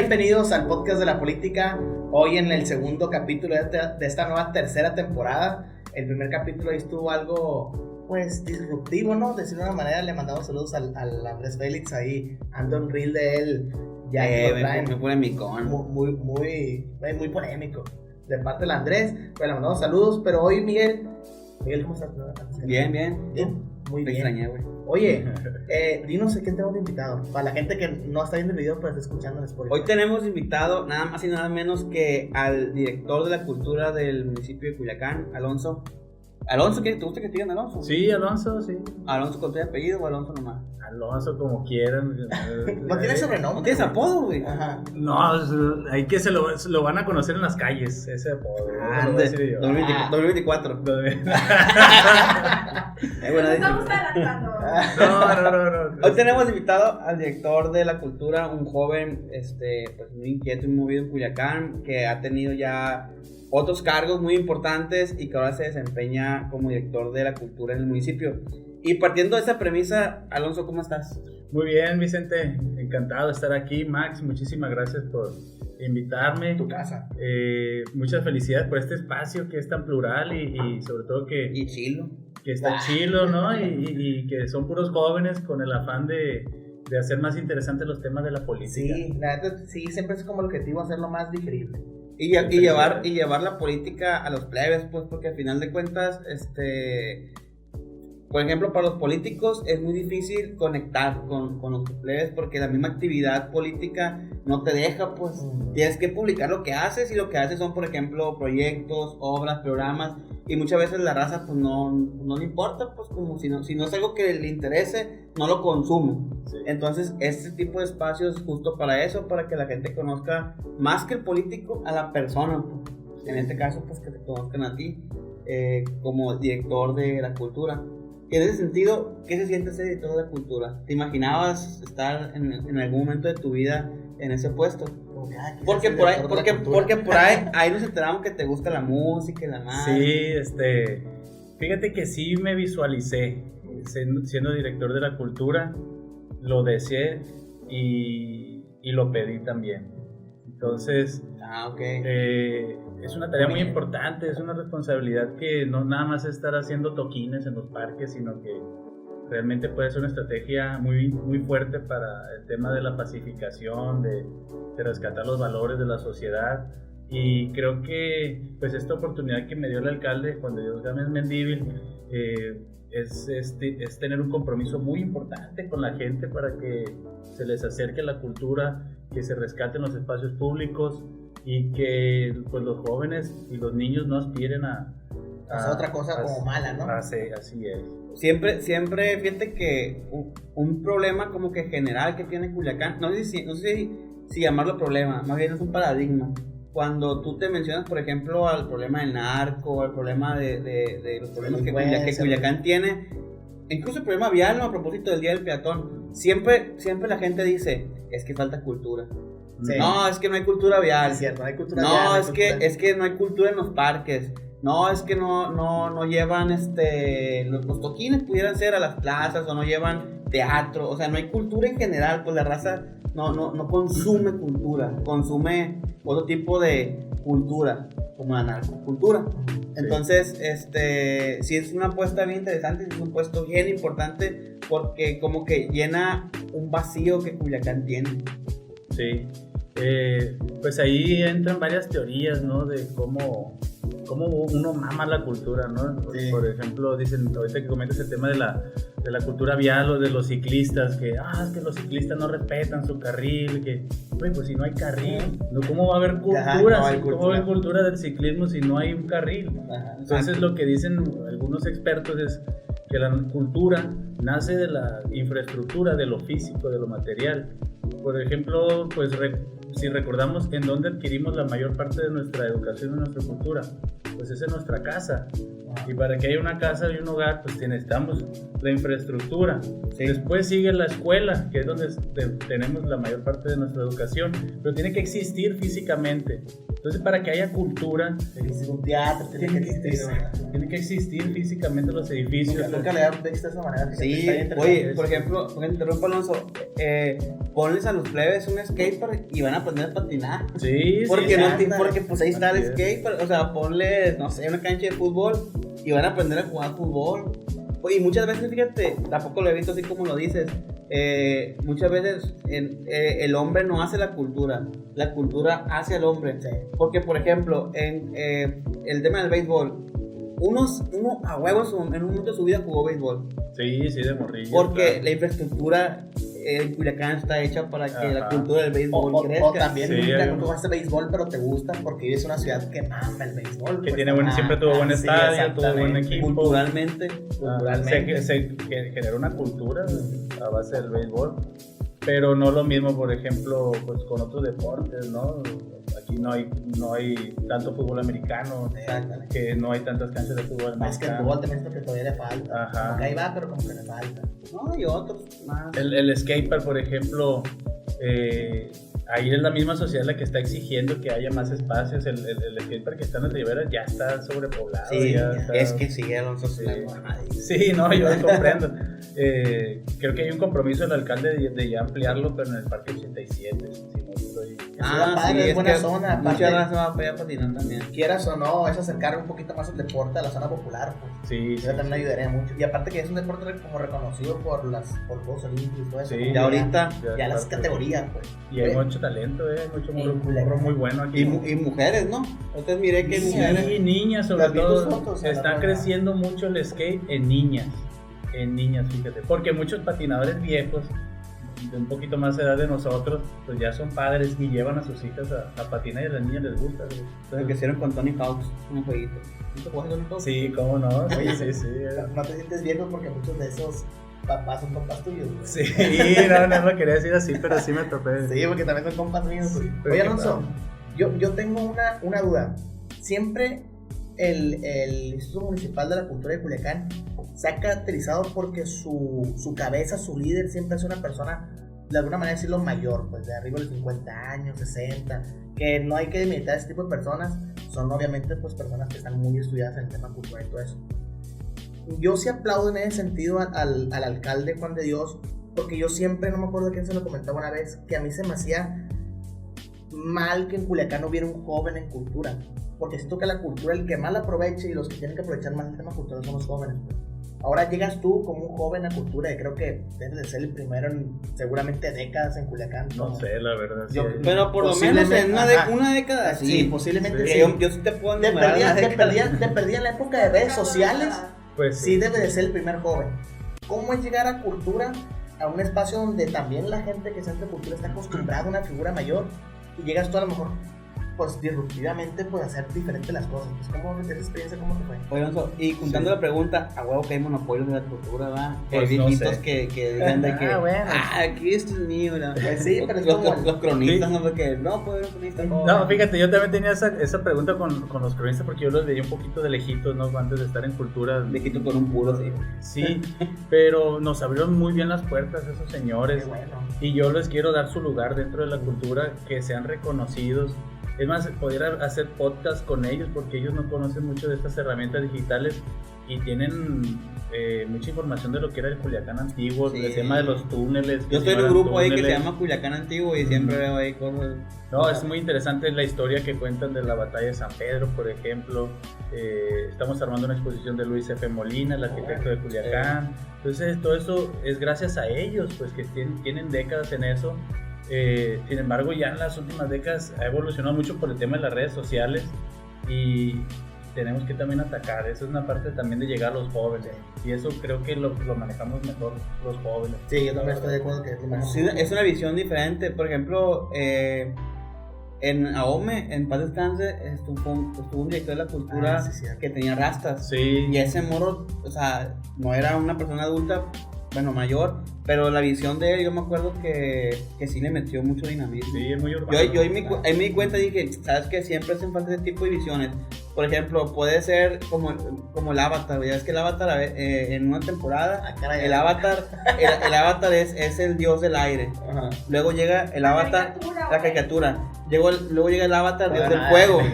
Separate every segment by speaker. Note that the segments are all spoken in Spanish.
Speaker 1: Bienvenidos al podcast de la política. Hoy en el segundo capítulo de esta nueva tercera temporada. El primer capítulo ahí estuvo algo, pues, disruptivo, ¿no? De decir de una manera, le mandamos saludos al Andrés Félix ahí, ando un reel de él. Ya
Speaker 2: muy polémico.
Speaker 1: Muy polémico. De parte del Andrés, pues le mandamos saludos. Pero hoy, Miguel, ¿cómo estás?
Speaker 2: Bien.
Speaker 1: Muy
Speaker 2: Te
Speaker 1: bien.
Speaker 2: extrañé, güey.
Speaker 1: Oye, dinos a quién tenemos de invitado. Para la gente que no está viendo el video, pero está escuchando en Spotify.
Speaker 2: Hoy tenemos invitado nada más y nada menos que al director de la cultura del municipio de Culiacán, Alonso. ¿Alonso? ¿Te gusta que te digan Alonso?
Speaker 3: Sí, Alonso, sí.
Speaker 2: ¿Alonso con tu apellido o Alonso nomás?
Speaker 3: Alonso, como quieran.
Speaker 1: No tiene sobrenombre.
Speaker 2: ¿No tienes apodo, güey?
Speaker 1: Ajá.
Speaker 3: No, hay que se lo van a conocer en las calles, ese apodo. Lo voy a decir yo.
Speaker 2: 2024.
Speaker 4: Bueno, estamos adelantando.
Speaker 3: No.
Speaker 2: Hoy tenemos invitado al director de la cultura, un joven pues muy inquieto y movido en Culiacán, que ha tenido ya otros cargos muy importantes y que ahora se desempeña como director de la cultura en el municipio. Y partiendo de esa premisa, Alonso, ¿cómo estás?
Speaker 3: Muy bien, Vicente, encantado de estar aquí. Max, muchísimas gracias por invitarme.
Speaker 1: Tu casa.
Speaker 3: Muchas felicidades por este espacio que es tan plural y sobre todo que
Speaker 2: chilo.
Speaker 3: Que está chilo, ¿no? Y que son puros jóvenes con el afán de hacer más interesantes los temas de la política.
Speaker 1: Sí, la neta, sí, siempre es como el objetivo hacerlo más digerible.
Speaker 2: Y llevar la política a los plebes, pues, porque al final de cuentas, por ejemplo, para los políticos es muy difícil conectar con los plebes porque la misma actividad política no te deja, pues, tienes que publicar lo que haces y lo que haces son, por ejemplo, proyectos, obras, programas, y muchas veces la raza, pues, no le importa, pues, como si no es algo que le interese, no lo consume.
Speaker 3: Sí.
Speaker 2: Entonces, este tipo de espacios es justo para eso, para que la gente conozca más que el político a la persona, pues. En este caso, pues, que te conozcan a ti como director de la cultura. Y en ese sentido, ¿qué se siente ser director de la cultura? ¿Te imaginabas estar en algún momento de tu vida en ese puesto? Porque por ahí nos enteramos que te gusta la música y la madre.
Speaker 3: Sí, fíjate que sí me visualicé siendo director de la cultura, lo deseé y lo pedí también. Entonces, es una tarea muy importante, es una responsabilidad que no nada más es estar haciendo toquines en los parques, sino que realmente puede ser una estrategia muy, muy fuerte para el tema de la pacificación, de rescatar los valores de la sociedad. Y creo que pues esta oportunidad que me dio el alcalde Juan de Dios Gámez Mendívil es tener un compromiso muy importante con la gente para que se les acerque la cultura, que se rescaten los espacios públicos y que pues los jóvenes y los niños no aspiren a
Speaker 1: otra cosa como mala, ¿no?
Speaker 3: Así es.
Speaker 2: Siempre, fíjate que un problema como que general que tiene Culiacán, no sé si llamarlo problema, más bien es un paradigma. Cuando tú te mencionas, por ejemplo, al problema del narco, al problema de los problemas que Culiacán tiene, incluso el problema vial, ¿no? A propósito del Día del Peatón, siempre la gente dice, es que falta cultura.
Speaker 1: Sí.
Speaker 2: No, es que no hay cultura vial.
Speaker 1: Es cierto, no hay cultura
Speaker 2: no,
Speaker 1: vial.
Speaker 2: es que no hay cultura en los parques. No, es que no llevan los toquines pudieran ser a las plazas o no llevan teatro, o sea, no hay cultura en general, pues la raza no consume cultura, consume otro tipo de cultura, como la narcocultura. Entonces, sí es una apuesta bien interesante, es un puesto bien importante porque como que llena un vacío que Culiacán tiene.
Speaker 3: Sí, pues ahí entran varias teorías, ¿no? De cómo uno mama la cultura, ¿no?
Speaker 1: Sí.
Speaker 3: Por ejemplo, dicen, ahorita que comentas el tema de la cultura vial o de los ciclistas, que es que los ciclistas no respetan su carril, que, pues si no hay carril, ¿cómo va a haber cultura?
Speaker 1: Ajá, no hay
Speaker 3: ¿Cómo va a haber cultura del ciclismo si no hay un carril?
Speaker 1: Ajá,
Speaker 3: entonces lo que dicen algunos expertos es que la cultura nace de la infraestructura, de lo físico, de lo material. Por ejemplo, pues si recordamos en dónde adquirimos la mayor parte de nuestra educación y nuestra cultura, pues es en nuestra casa. Y para que haya una casa y un hogar, pues necesitamos la infraestructura. Sí. Después sigue la escuela, que es donde tenemos la mayor parte de nuestra educación, pero tiene que existir físicamente. Entonces, para que haya cultura,
Speaker 1: Tiene que existir un teatro, tiene que existir.
Speaker 3: tiene que existir físicamente los edificios.
Speaker 1: Nunca le había visto de esa manera. fíjate,
Speaker 2: Sí,
Speaker 1: está bien
Speaker 2: oye,
Speaker 1: interesante.
Speaker 2: por ejemplo, porque te interrumpo, Alonso, ponles a los plebes un skatepark y van a aprender a patinar.
Speaker 3: Sí,
Speaker 2: Porque,
Speaker 3: sí,
Speaker 2: no,
Speaker 1: ándale.
Speaker 2: porque pues ahí está el
Speaker 3: Así es.
Speaker 2: skatepark, o sea, ponles, no sé, una cancha de fútbol y van a aprender a jugar fútbol. Oye, y muchas veces, fíjate, tampoco lo he visto así como lo dices, muchas veces el hombre no hace la cultura hace al hombre.
Speaker 1: Sí.
Speaker 2: Porque, por ejemplo, en el tema del béisbol, uno a huevos en un momento de su vida jugó béisbol.
Speaker 3: Sí, de morrillo.
Speaker 2: Porque
Speaker 3: claro.
Speaker 2: la infraestructura en Culiacán está hecha para que la
Speaker 3: Ajá.
Speaker 2: cultura del béisbol
Speaker 1: O
Speaker 2: crezca.
Speaker 1: también
Speaker 3: Sí,
Speaker 1: nunca
Speaker 3: hay-
Speaker 1: no jugaste béisbol, pero te gusta porque vives en una ciudad que mama el béisbol.
Speaker 3: Que
Speaker 1: pues.
Speaker 3: tiene siempre tuvo buen
Speaker 1: sí,
Speaker 3: estadio, tuvo buen
Speaker 1: exactamente.
Speaker 3: equipo.
Speaker 2: Culturalmente.
Speaker 1: culturalmente.
Speaker 3: Se generó una cultura a base del béisbol, pero no lo mismo, por ejemplo, pues con otros deportes, ¿no? Aquí no hay tanto fútbol americano,
Speaker 1: Exactamente.
Speaker 3: que no hay tantas canchas de fútbol americano.
Speaker 1: Básquetbol también es lo que todavía le falta.
Speaker 3: Ajá.
Speaker 1: Como que ahí va, pero como que le falta.
Speaker 2: No, y otros más.
Speaker 3: El skatepark, por ejemplo, ahí es la misma sociedad la que está exigiendo que haya más espacios. El skatepark que está en las riberas ya está sobrepoblado.
Speaker 2: Sí,
Speaker 3: ya está-
Speaker 2: es que sí, Alonso.
Speaker 3: Sí.
Speaker 2: Sí.
Speaker 3: Sí, no, yo lo comprendo. Creo que hay un compromiso del alcalde de ya ampliarlo, pero en el Parque 87, si no estoy...
Speaker 1: una padre, es buena zona, aparte.
Speaker 2: Mucha raza va para allá a patinar también.
Speaker 1: Quieras o no, es acercar un poquito más el deporte a la zona popular, pues.
Speaker 3: Sí,
Speaker 1: Eso también ayudaría mucho. Y aparte que es un deporte como reconocido por los Juegos Olímpicos y todo eso.
Speaker 3: Sí,
Speaker 1: como
Speaker 2: ya ahorita,
Speaker 1: ya las
Speaker 3: parte.
Speaker 1: categorías, pues.
Speaker 3: Y hay
Speaker 1: Oye,
Speaker 3: mucho talento, mucho
Speaker 1: En
Speaker 3: morro muy bueno aquí.
Speaker 2: y mujeres, ¿no? Entonces miré que
Speaker 1: Sí,
Speaker 2: mujeres.
Speaker 3: Sí, niñas sobre
Speaker 1: Las vi tus
Speaker 3: todo.
Speaker 1: fotos, a la
Speaker 3: Está
Speaker 1: verdad.
Speaker 3: creciendo mucho el skate en niñas. En niñas, fíjate. Porque muchos patinadores viejos, de un poquito más edad de nosotros, pues ya son padres y llevan a sus hijas a patinar y a las niñas les gusta.
Speaker 2: Entonces que hicieron con Tony Hawks un jueguito. ¿No te juegas con Tony Hawks?
Speaker 3: Sí, cómo no. Sí, sí.
Speaker 1: No te sientes viejo porque muchos de esos papás son compas tuyos, güey.
Speaker 3: Sí, no lo quería decir así, pero sí me topé.
Speaker 1: Sí, porque también son compas míos, güey.
Speaker 3: pero
Speaker 1: Oye,
Speaker 3: qué
Speaker 1: Alonso, yo tengo una duda. Siempre el Instituto Municipal de la Cultura de Culiacán se ha caracterizado porque su cabeza, su líder, siempre es una persona, de alguna manera decirlo mayor, pues de arriba de los 50 años, 60, que no hay que limitar a ese tipo de personas, son obviamente pues personas que están muy estudiadas en el tema cultural y todo eso. Yo sí aplaudo en ese sentido al alcalde Juan de Dios, porque yo siempre, no me acuerdo quién se lo comentaba una vez, que a mí se me hacía mal que en Culiacán no hubiera un joven en cultura, porque siento que la cultura, el que más la aproveche y los que tienen que aprovechar más el tema cultural son los jóvenes, pues. Ahora llegas tú como un joven a cultura y creo que debes de ser el primero en seguramente décadas en Culiacán.
Speaker 3: No sé, la verdad.
Speaker 1: Yo-
Speaker 3: sí.
Speaker 2: Pero por lo menos en una década,
Speaker 1: Sí,
Speaker 2: sí.
Speaker 1: posiblemente
Speaker 3: Sí.
Speaker 1: sí.
Speaker 2: Yo sí te puedo
Speaker 1: De
Speaker 2: enumerar una década.
Speaker 1: perdida en la época de redes sociales,
Speaker 3: Pues
Speaker 1: sí debe de ser el primer joven. ¿Cómo es llegar a cultura, a un espacio donde también la gente que se entra a cultura está acostumbrada a una figura mayor y llegas tú a lo mejor, pues disruptivamente, pues hacer diferente las cosas? Pues, ¿cómo esa experiencia, cómo te fue?
Speaker 2: Oye, Alonso, y juntando
Speaker 3: Sí.
Speaker 2: la pregunta, a huevo que hay monopolios de la cultura, ¿verdad? Que
Speaker 3: Pues
Speaker 2: hay
Speaker 3: no
Speaker 2: viejitos
Speaker 3: sé.
Speaker 2: que digan de que,
Speaker 1: bueno.
Speaker 2: aquí esto es mío, ¿verdad?
Speaker 1: Pues sí, pero es
Speaker 2: los,
Speaker 1: como-
Speaker 2: los cronistas,
Speaker 3: Sí.
Speaker 2: ¿no? Porque no puede haber un cronista joven.
Speaker 3: No, fíjate, yo también tenía esa pregunta con los cronistas porque yo los veía un poquito de lejitos, ¿no? Antes de estar en cultura.
Speaker 2: Viejito con un puro, sí.
Speaker 3: Sí, pero nos abrieron muy bien las puertas esos señores.
Speaker 1: Qué bueno.
Speaker 3: Y yo les quiero dar su lugar dentro de la cultura, que sean reconocidos. Es más, poder hacer podcast con ellos porque ellos no conocen mucho de estas herramientas digitales y tienen mucha información de lo que era el Culiacán antiguo,
Speaker 2: Sí.
Speaker 3: el tema de los túneles.
Speaker 2: Yo
Speaker 3: que
Speaker 2: estoy
Speaker 3: si
Speaker 2: en un
Speaker 3: no eran
Speaker 2: grupo ahí que se
Speaker 3: túneles.
Speaker 2: llama Culiacán Antiguo y siempre veo ahí cosas.
Speaker 3: No, es muy interesante la historia que cuentan de la batalla de San Pedro, por ejemplo. Estamos armando una exposición de Luis F. Molina, el arquitecto de Culiacán. Entonces, todo eso es gracias a ellos, pues que tienen décadas en eso. Sin embargo, ya en las últimas décadas ha evolucionado mucho por el tema de las redes sociales y tenemos que también atacar. Eso es una parte también de llegar a los jóvenes y eso creo que lo manejamos mejor los jóvenes.
Speaker 1: Sí, yo también estoy de acuerdo que es lo mejor.
Speaker 2: Sí, es una visión diferente. Por ejemplo, en AOME, en paz descanse, estuvo un director de la cultura
Speaker 1: Ah, sí, cierto.
Speaker 2: que tenía rastas.
Speaker 3: Sí,
Speaker 2: Y ese morro, o sea, no era una persona adulta, bueno, mayor, pero la visión de él, yo me acuerdo que sí le metió mucho dinamismo.
Speaker 3: sí, es muy urbano.
Speaker 2: Yo ahí me di cuenta y dije, sabes que siempre hacen falta ese tipo de visiones. Por ejemplo, puede ser como el Avatar, ya es que el Avatar en una temporada, el Avatar es el dios del aire.
Speaker 1: Ajá.
Speaker 2: Luego llega el Avatar, la caricatura. Luego llega el Avatar, dios del
Speaker 1: Ah,
Speaker 2: fuego.
Speaker 1: sí.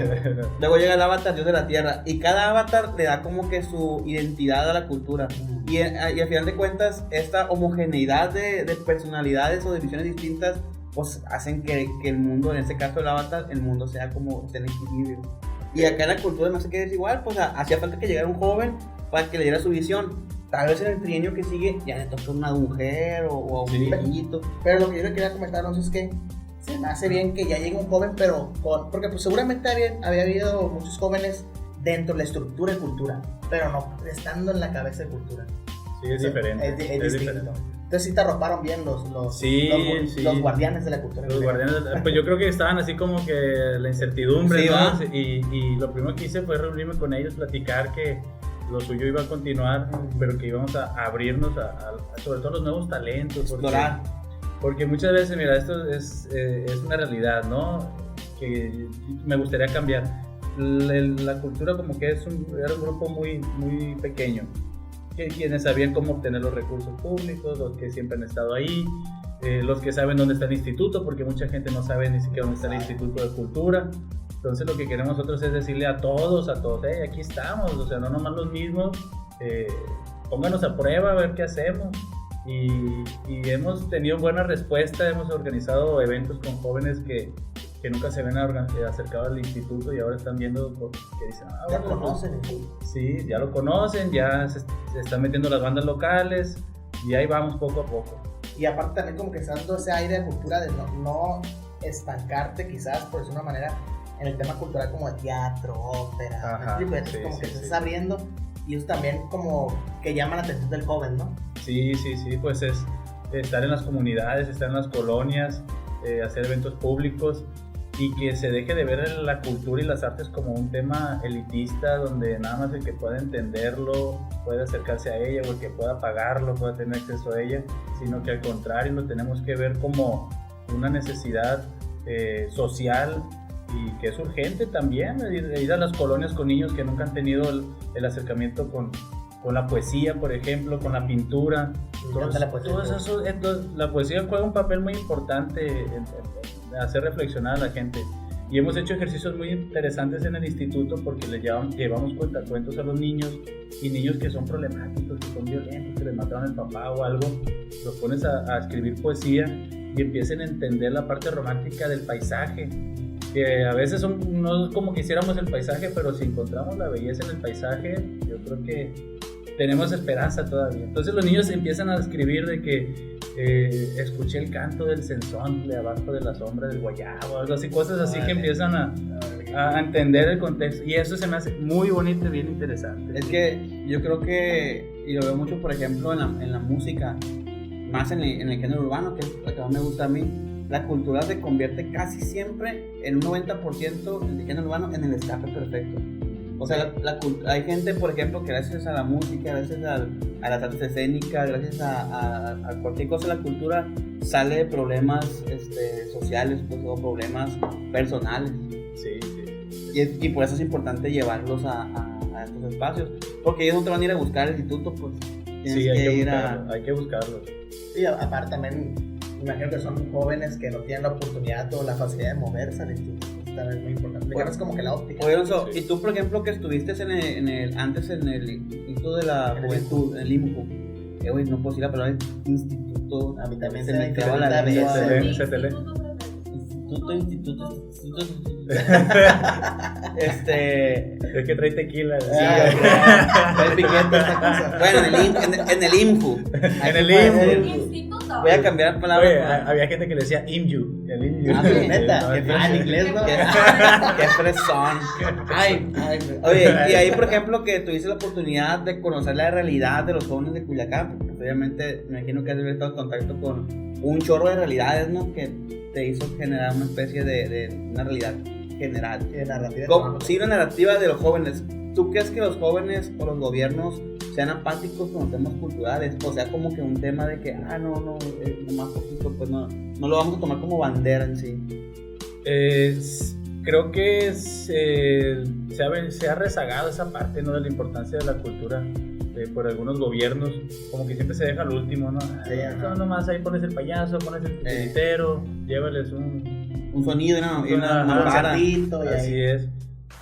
Speaker 2: Luego llega el Avatar, dios de la tierra. Y cada Avatar le da como que su identidad a la cultura. Y al final de cuentas, esta homogeneidad de personalidades o de visiones distintas, pues hacen que el mundo, en este caso el Avatar, el mundo sea como en equilibrio. Y acá en la cultura no sé qué es igual, pues hacía falta que llegara un joven para que le diera su visión. Tal vez en el trienio que sigue ya le toca a una mujer o a un viejito.
Speaker 1: Pero lo que yo le quería comentar, no sé, es que se me hace bien que ya llegue un joven, pero porque pues seguramente había habido muchos jóvenes dentro de la estructura de cultura, pero no estando en la cabeza de cultura.
Speaker 3: Sí, es diferente.
Speaker 1: Es distinto.
Speaker 3: diferente.
Speaker 1: Entonces sí te arroparon bien los guardianes de la cultura.
Speaker 3: Los guardianes, pues yo creo que estaban así como que la incertidumbre,
Speaker 2: sí,
Speaker 3: ¿no? Y lo primero que hice fue reunirme con ellos, platicar que lo suyo iba a continuar, pero que íbamos a abrirnos sobre todo a los nuevos talentos.
Speaker 2: Explorar.
Speaker 3: Porque muchas veces, mira, esto es una realidad, ¿no? Que me gustaría cambiar. La cultura como que era un grupo muy, muy pequeño. Quienes sabían cómo obtener los recursos públicos, los que siempre han estado ahí, los que saben dónde está el instituto, porque mucha gente no sabe ni siquiera dónde está el Instituto de Cultura. Entonces lo que queremos nosotros es decirle a todos, hey, aquí estamos, o sea, no nomás los mismos, pónganos a prueba a ver qué hacemos. Y hemos tenido buena respuesta, hemos organizado eventos con jóvenes que nunca se habían acercado al instituto y ahora están viendo que dicen,
Speaker 1: ya
Speaker 3: bueno,
Speaker 1: conocen.
Speaker 3: Sí, ya lo conocen, ya se están metiendo las bandas locales y ahí vamos poco a poco.
Speaker 1: Y aparte también como que está dando ese aire de cultura de no estancarte quizás, por decir una manera, en el tema cultural como de teatro, ópera,
Speaker 3: Ajá,
Speaker 1: como que te estás abriendo y eso también como que llama la atención del joven, ¿no?
Speaker 3: Sí, pues es estar en las comunidades, estar en las colonias, hacer eventos públicos y que se deje de ver la cultura y las artes como un tema elitista donde nada más el que pueda entenderlo puede acercarse a ella o el que pueda pagarlo pueda tener acceso a ella, sino que al contrario lo tenemos que ver como una necesidad social y que es urgente también, ir a las colonias con niños que nunca han tenido el acercamiento con la poesía, por ejemplo, con la pintura. La poesía juega un papel muy importante en hacer reflexionar a la gente. Y hemos hecho ejercicios muy interesantes en el instituto porque llevamos cuentacuentos a los niños y niños que son problemáticos, que son violentos, que les mataron al papá o algo. Los pones a escribir poesía y empiecen a entender la parte romántica del paisaje. Que a veces no es como quisiéramos el paisaje, pero si encontramos la belleza en el paisaje, yo creo que tenemos esperanza todavía. Entonces los niños empiezan a escribir de que escuché el canto del censontle abajo de la sombra del guayabo, algo así, cosas así que empiezan a entender el contexto y eso se me hace muy bonito y bien interesante.
Speaker 2: Es que yo creo que, y lo veo mucho por ejemplo en la música, más en el género urbano, que es lo que más me gusta a mí, la cultura se convierte casi siempre en un 90% del género urbano en el escape perfecto. O sea, hay gente, por ejemplo, que gracias a la música, gracias a las artes escénicas, gracias a cualquier cosa de la cultura, sale de problemas sociales, pues, o problemas personales.
Speaker 3: Sí.
Speaker 2: Y por eso es importante llevarlos a estos espacios, porque ellos no te van a ir a buscar al instituto, pues.
Speaker 3: Sí, hay que buscarlos.
Speaker 1: Sí, aparte también, imagino que son jóvenes que no tienen la oportunidad o la facilidad de moverse al instituto. También es muy importante. Es como que la óptica.
Speaker 2: Oye, Alonso, y tú, por ejemplo, que estuviste antes en el Instituto de la Juventud, en el IMJU, no puedo decir la palabra instituto.
Speaker 1: A mí también
Speaker 2: se me quedó la lengua. Instituto.
Speaker 3: Es que trae tequila.
Speaker 2: El piquete, esta cosa. Bueno, en el IMJU.
Speaker 3: En el IMJU.
Speaker 2: Voy a cambiar palabras.
Speaker 3: Oye, había gente que le decía IMJU. El IMJU.
Speaker 1: Neta, en inglés, ¿no?
Speaker 2: Qué fresón. Oye, y ahí, por ejemplo, que tuviste la oportunidad de conocer la realidad de los jóvenes de Culiacán, porque obviamente me imagino que has estado en contacto con un chorro de realidades, ¿no? Que te hizo generar una especie de una realidad general. Sí, una narrativa de los jóvenes. ¿Tú crees que los jóvenes o los gobiernos sean apáticos con los temas culturales? O sea, como que un tema de que, nomás poquito, pues no lo vamos a tomar como bandera en sí.
Speaker 3: creo que se ha rezagado esa parte, ¿no? De la importancia de la cultura por algunos gobiernos, como que siempre se deja al último, ¿no?
Speaker 1: Sí,
Speaker 3: No, nomás ahí pones el payaso, pones el tiritero, llévales un
Speaker 2: sonido y una
Speaker 1: concertito, y
Speaker 3: así
Speaker 1: ahí.
Speaker 3: es.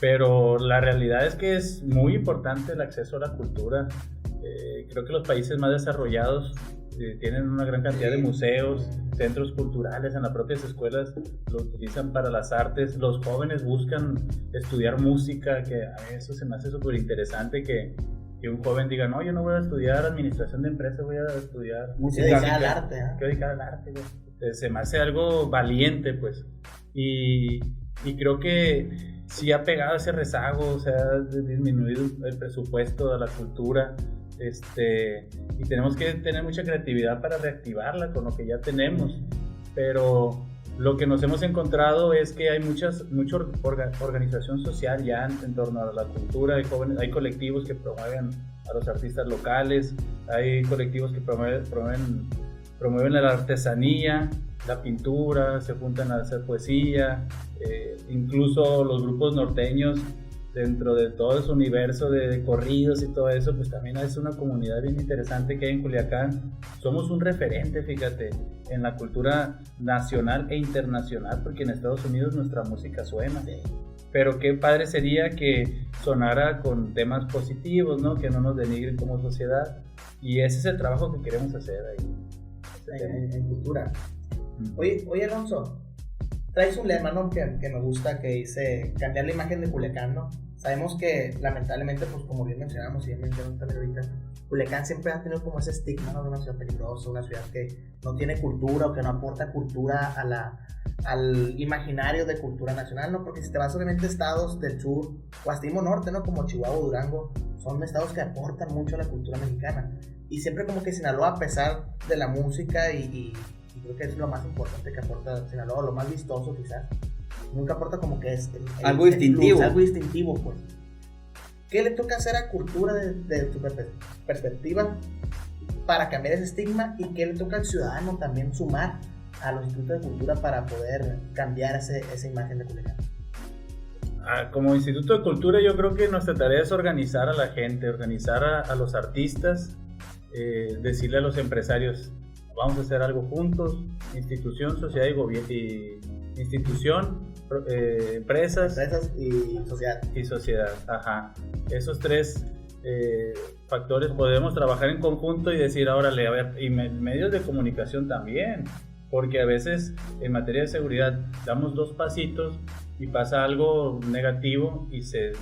Speaker 3: Pero la realidad es que es muy importante el acceso a la cultura. Creo que los países más desarrollados tienen una gran cantidad de museos, centros culturales, en las propias escuelas lo utilizan para las artes. Los jóvenes buscan estudiar música, que a mí eso se me hace súper interesante, que un joven diga, no, yo no voy a estudiar administración de empresas, voy a estudiar música.
Speaker 1: Dedicar al arte, ¿eh?
Speaker 3: Quiero dedicar al arte, güey. Se me hace algo valiente, pues. Y creo que sí ha pegado ese rezago, o sea, ha disminuido el presupuesto a la cultura. Y tenemos que tener mucha creatividad para reactivarla con lo que ya tenemos, pero lo que nos hemos encontrado es que hay mucha organización social ya en torno a la cultura. Hay colectivos que promueven a los artistas locales, hay colectivos que promueven la artesanía, la pintura, se juntan a hacer poesía, incluso los grupos norteños, dentro de todo ese universo de corridos y todo eso, pues también es una comunidad bien interesante que hay en Culiacán. Somos un referente, fíjate, en la cultura nacional e internacional, porque en Estados Unidos nuestra música suena. Pero qué padre sería que sonara con temas positivos, ¿no? Que no nos denigren como sociedad. Y ese es el trabajo que queremos hacer ahí.
Speaker 1: En cultura. Oye, Alonso, traes un lema, ¿no? que me gusta, que dice cambiar la imagen de Culiacán, ¿no? Sabemos que lamentablemente, pues como bien mencionamos y bien mencionamos también ahorita, Culiacán siempre ha tenido como ese estigma, ¿no? De una ciudad peligrosa, una ciudad que no tiene cultura o que no aporta cultura al imaginario de cultura nacional, ¿no? Porque si te vas obviamente a estados del sur o hasta mismo norte, ¿no? Como Chihuahua o Durango, son estados que aportan mucho a la cultura mexicana. Y siempre como que Sinaloa, a pesar de la música y creo que es lo más importante que aporta Sinaloa, lo más vistoso quizás, nunca aporta como que es
Speaker 2: algo distintivo.
Speaker 1: Plus, algo distintivo, pues. ¿Qué le toca hacer a cultura de tu perspectiva para cambiar ese estigma? ¿Y qué le toca al ciudadano también sumar a los institutos de cultura para poder cambiar esa imagen de Culiacán?
Speaker 3: Como Instituto de Cultura, yo creo que nuestra tarea es organizar a la gente, organizar a los artistas, decirle a los empresarios, vamos a hacer algo juntos, institución, sociedad y gobierno, empresas y sociedad. Ajá. Esos tres factores podemos trabajar en conjunto y decir, órale, a ver, y medios de comunicación también, porque a veces en materia de seguridad damos 2 pasitos y pasa algo negativo y se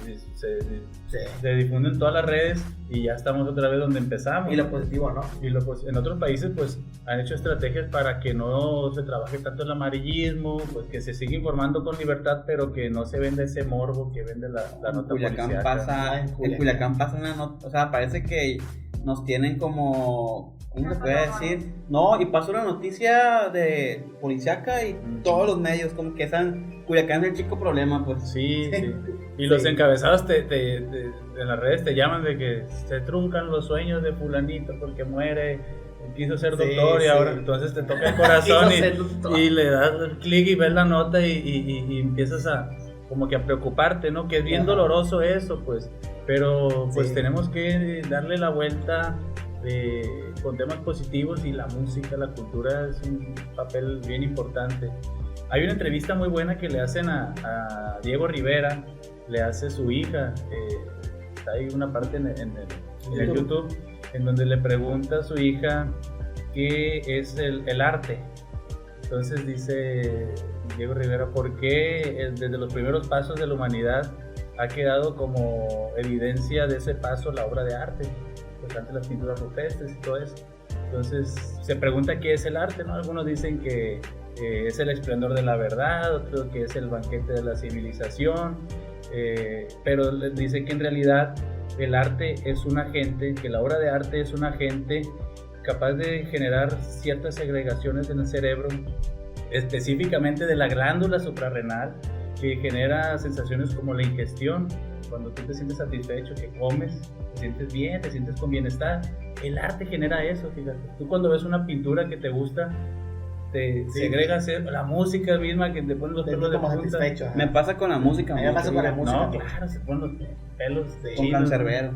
Speaker 3: difunde en todas las redes y ya estamos otra vez donde empezamos.
Speaker 1: Y lo positivo, ¿no?
Speaker 3: Y en otros países pues han hecho estrategias para que no se trabaje tanto el amarillismo, pues que se siga informando con libertad, pero que no se venda ese morbo que vende la nota policial.
Speaker 2: En Culiacán pasa una nota, o sea, parece que nos tienen como... ¿Cómo se puede decir? No, y pasó una noticia de policíaca y todos los medios como que están... Culiacán es el chico problema, pues.
Speaker 3: Sí. Y los encabezados en las redes te llaman de que se truncan los sueños de fulanito porque muere, quiso ser doctor y ahora entonces te toca el corazón y le das clic y ves la nota y empiezas a como que a preocuparte, ¿no? Que es bien doloroso eso, pues. Pero pues tenemos que darle la vuelta con temas positivos, y la música, la cultura es un papel bien importante. Hay una entrevista muy buena que le hacen a Diego Rivera, le hace su hija, hay una parte en el YouTube en donde le pregunta a su hija qué es el arte. Entonces dice Diego Rivera, ¿por qué desde los primeros pasos de la humanidad ha quedado como evidencia de ese paso la obra de arte? Pues antes las pinturas rupestres y todo eso. Entonces se pregunta qué es el arte, ¿no? Algunos dicen que es el esplendor de la verdad, otros que es el banquete de la civilización, pero dice que en realidad el arte es un agente, que la obra de arte es un agente capaz de generar ciertas segregaciones en el cerebro, específicamente de la glándula suprarrenal, que genera sensaciones como la ingestión. Cuando tú te sientes satisfecho, que comes, te sientes bien, te sientes con bienestar. El arte genera eso, fíjate. Tú cuando ves una pintura que te gusta, te segrega hacer la música misma que te pone los
Speaker 1: Te
Speaker 3: pelos de
Speaker 1: como
Speaker 3: punta.
Speaker 1: satisfecho. ajá.
Speaker 2: Me pasa con la música.
Speaker 1: A mí me pasa con la música.
Speaker 3: No, claro, se ponen los pelos de
Speaker 2: Con
Speaker 3: chinos.
Speaker 2: cancerbero.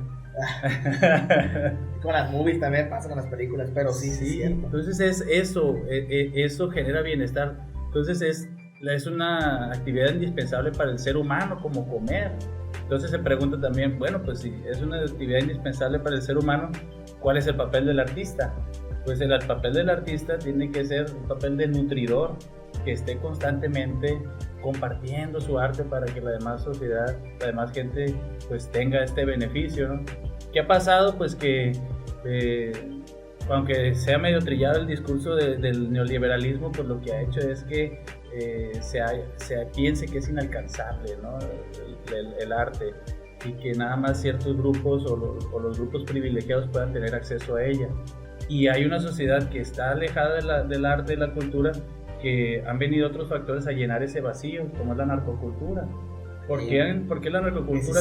Speaker 1: Con las movies también pasa con las películas, pero sí, sí, es cierto.
Speaker 3: Entonces es eso, eso genera bienestar. Entonces es una actividad indispensable para el ser humano, como comer. Entonces se pregunta también, bueno, pues si es una actividad indispensable para el ser humano, ¿cuál es el papel del artista? Pues el papel del artista tiene que ser un papel de nutridor, que esté constantemente compartiendo su arte para que la demás sociedad, la demás gente, pues tenga este beneficio, ¿no? ¿Qué ha pasado? Pues que aunque sea medio trillado el discurso del neoliberalismo, pues lo que ha hecho es que se piense que es inalcanzable, ¿no? el arte, y que nada más ciertos grupos o los grupos privilegiados puedan tener acceso a ella. Y hay una sociedad que está alejada del arte y la cultura, que han venido otros factores a llenar ese vacío, como es la narcocultura. ¿Por qué la narcocultura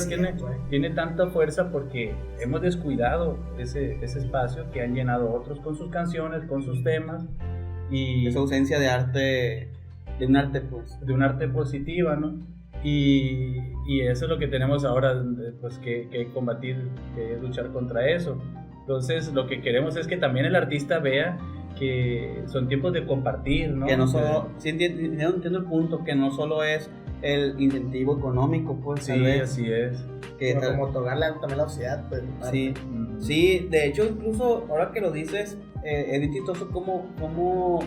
Speaker 3: tiene tanta fuerza? Porque hemos descuidado ese espacio que han llenado otros con sus canciones, con sus temas, y
Speaker 2: Esa ausencia de arte, de un arte pues.
Speaker 3: de un arte positiva, ¿no? Y eso es lo que tenemos ahora, pues que combatir, que luchar contra eso. Entonces lo que queremos es que también el artista vea que son tiempos de compartir, ¿no?
Speaker 2: Que no solo, sí entiendo el punto, que no solo es el incentivo económico, pues.
Speaker 3: Sí,
Speaker 2: tal vez,
Speaker 3: así es.
Speaker 2: que
Speaker 1: Pero
Speaker 2: tal-
Speaker 1: como otorgarle también a la sociedad, pues.
Speaker 2: sí, sí, de hecho, incluso ahora que lo dices, es bien chistoso cómo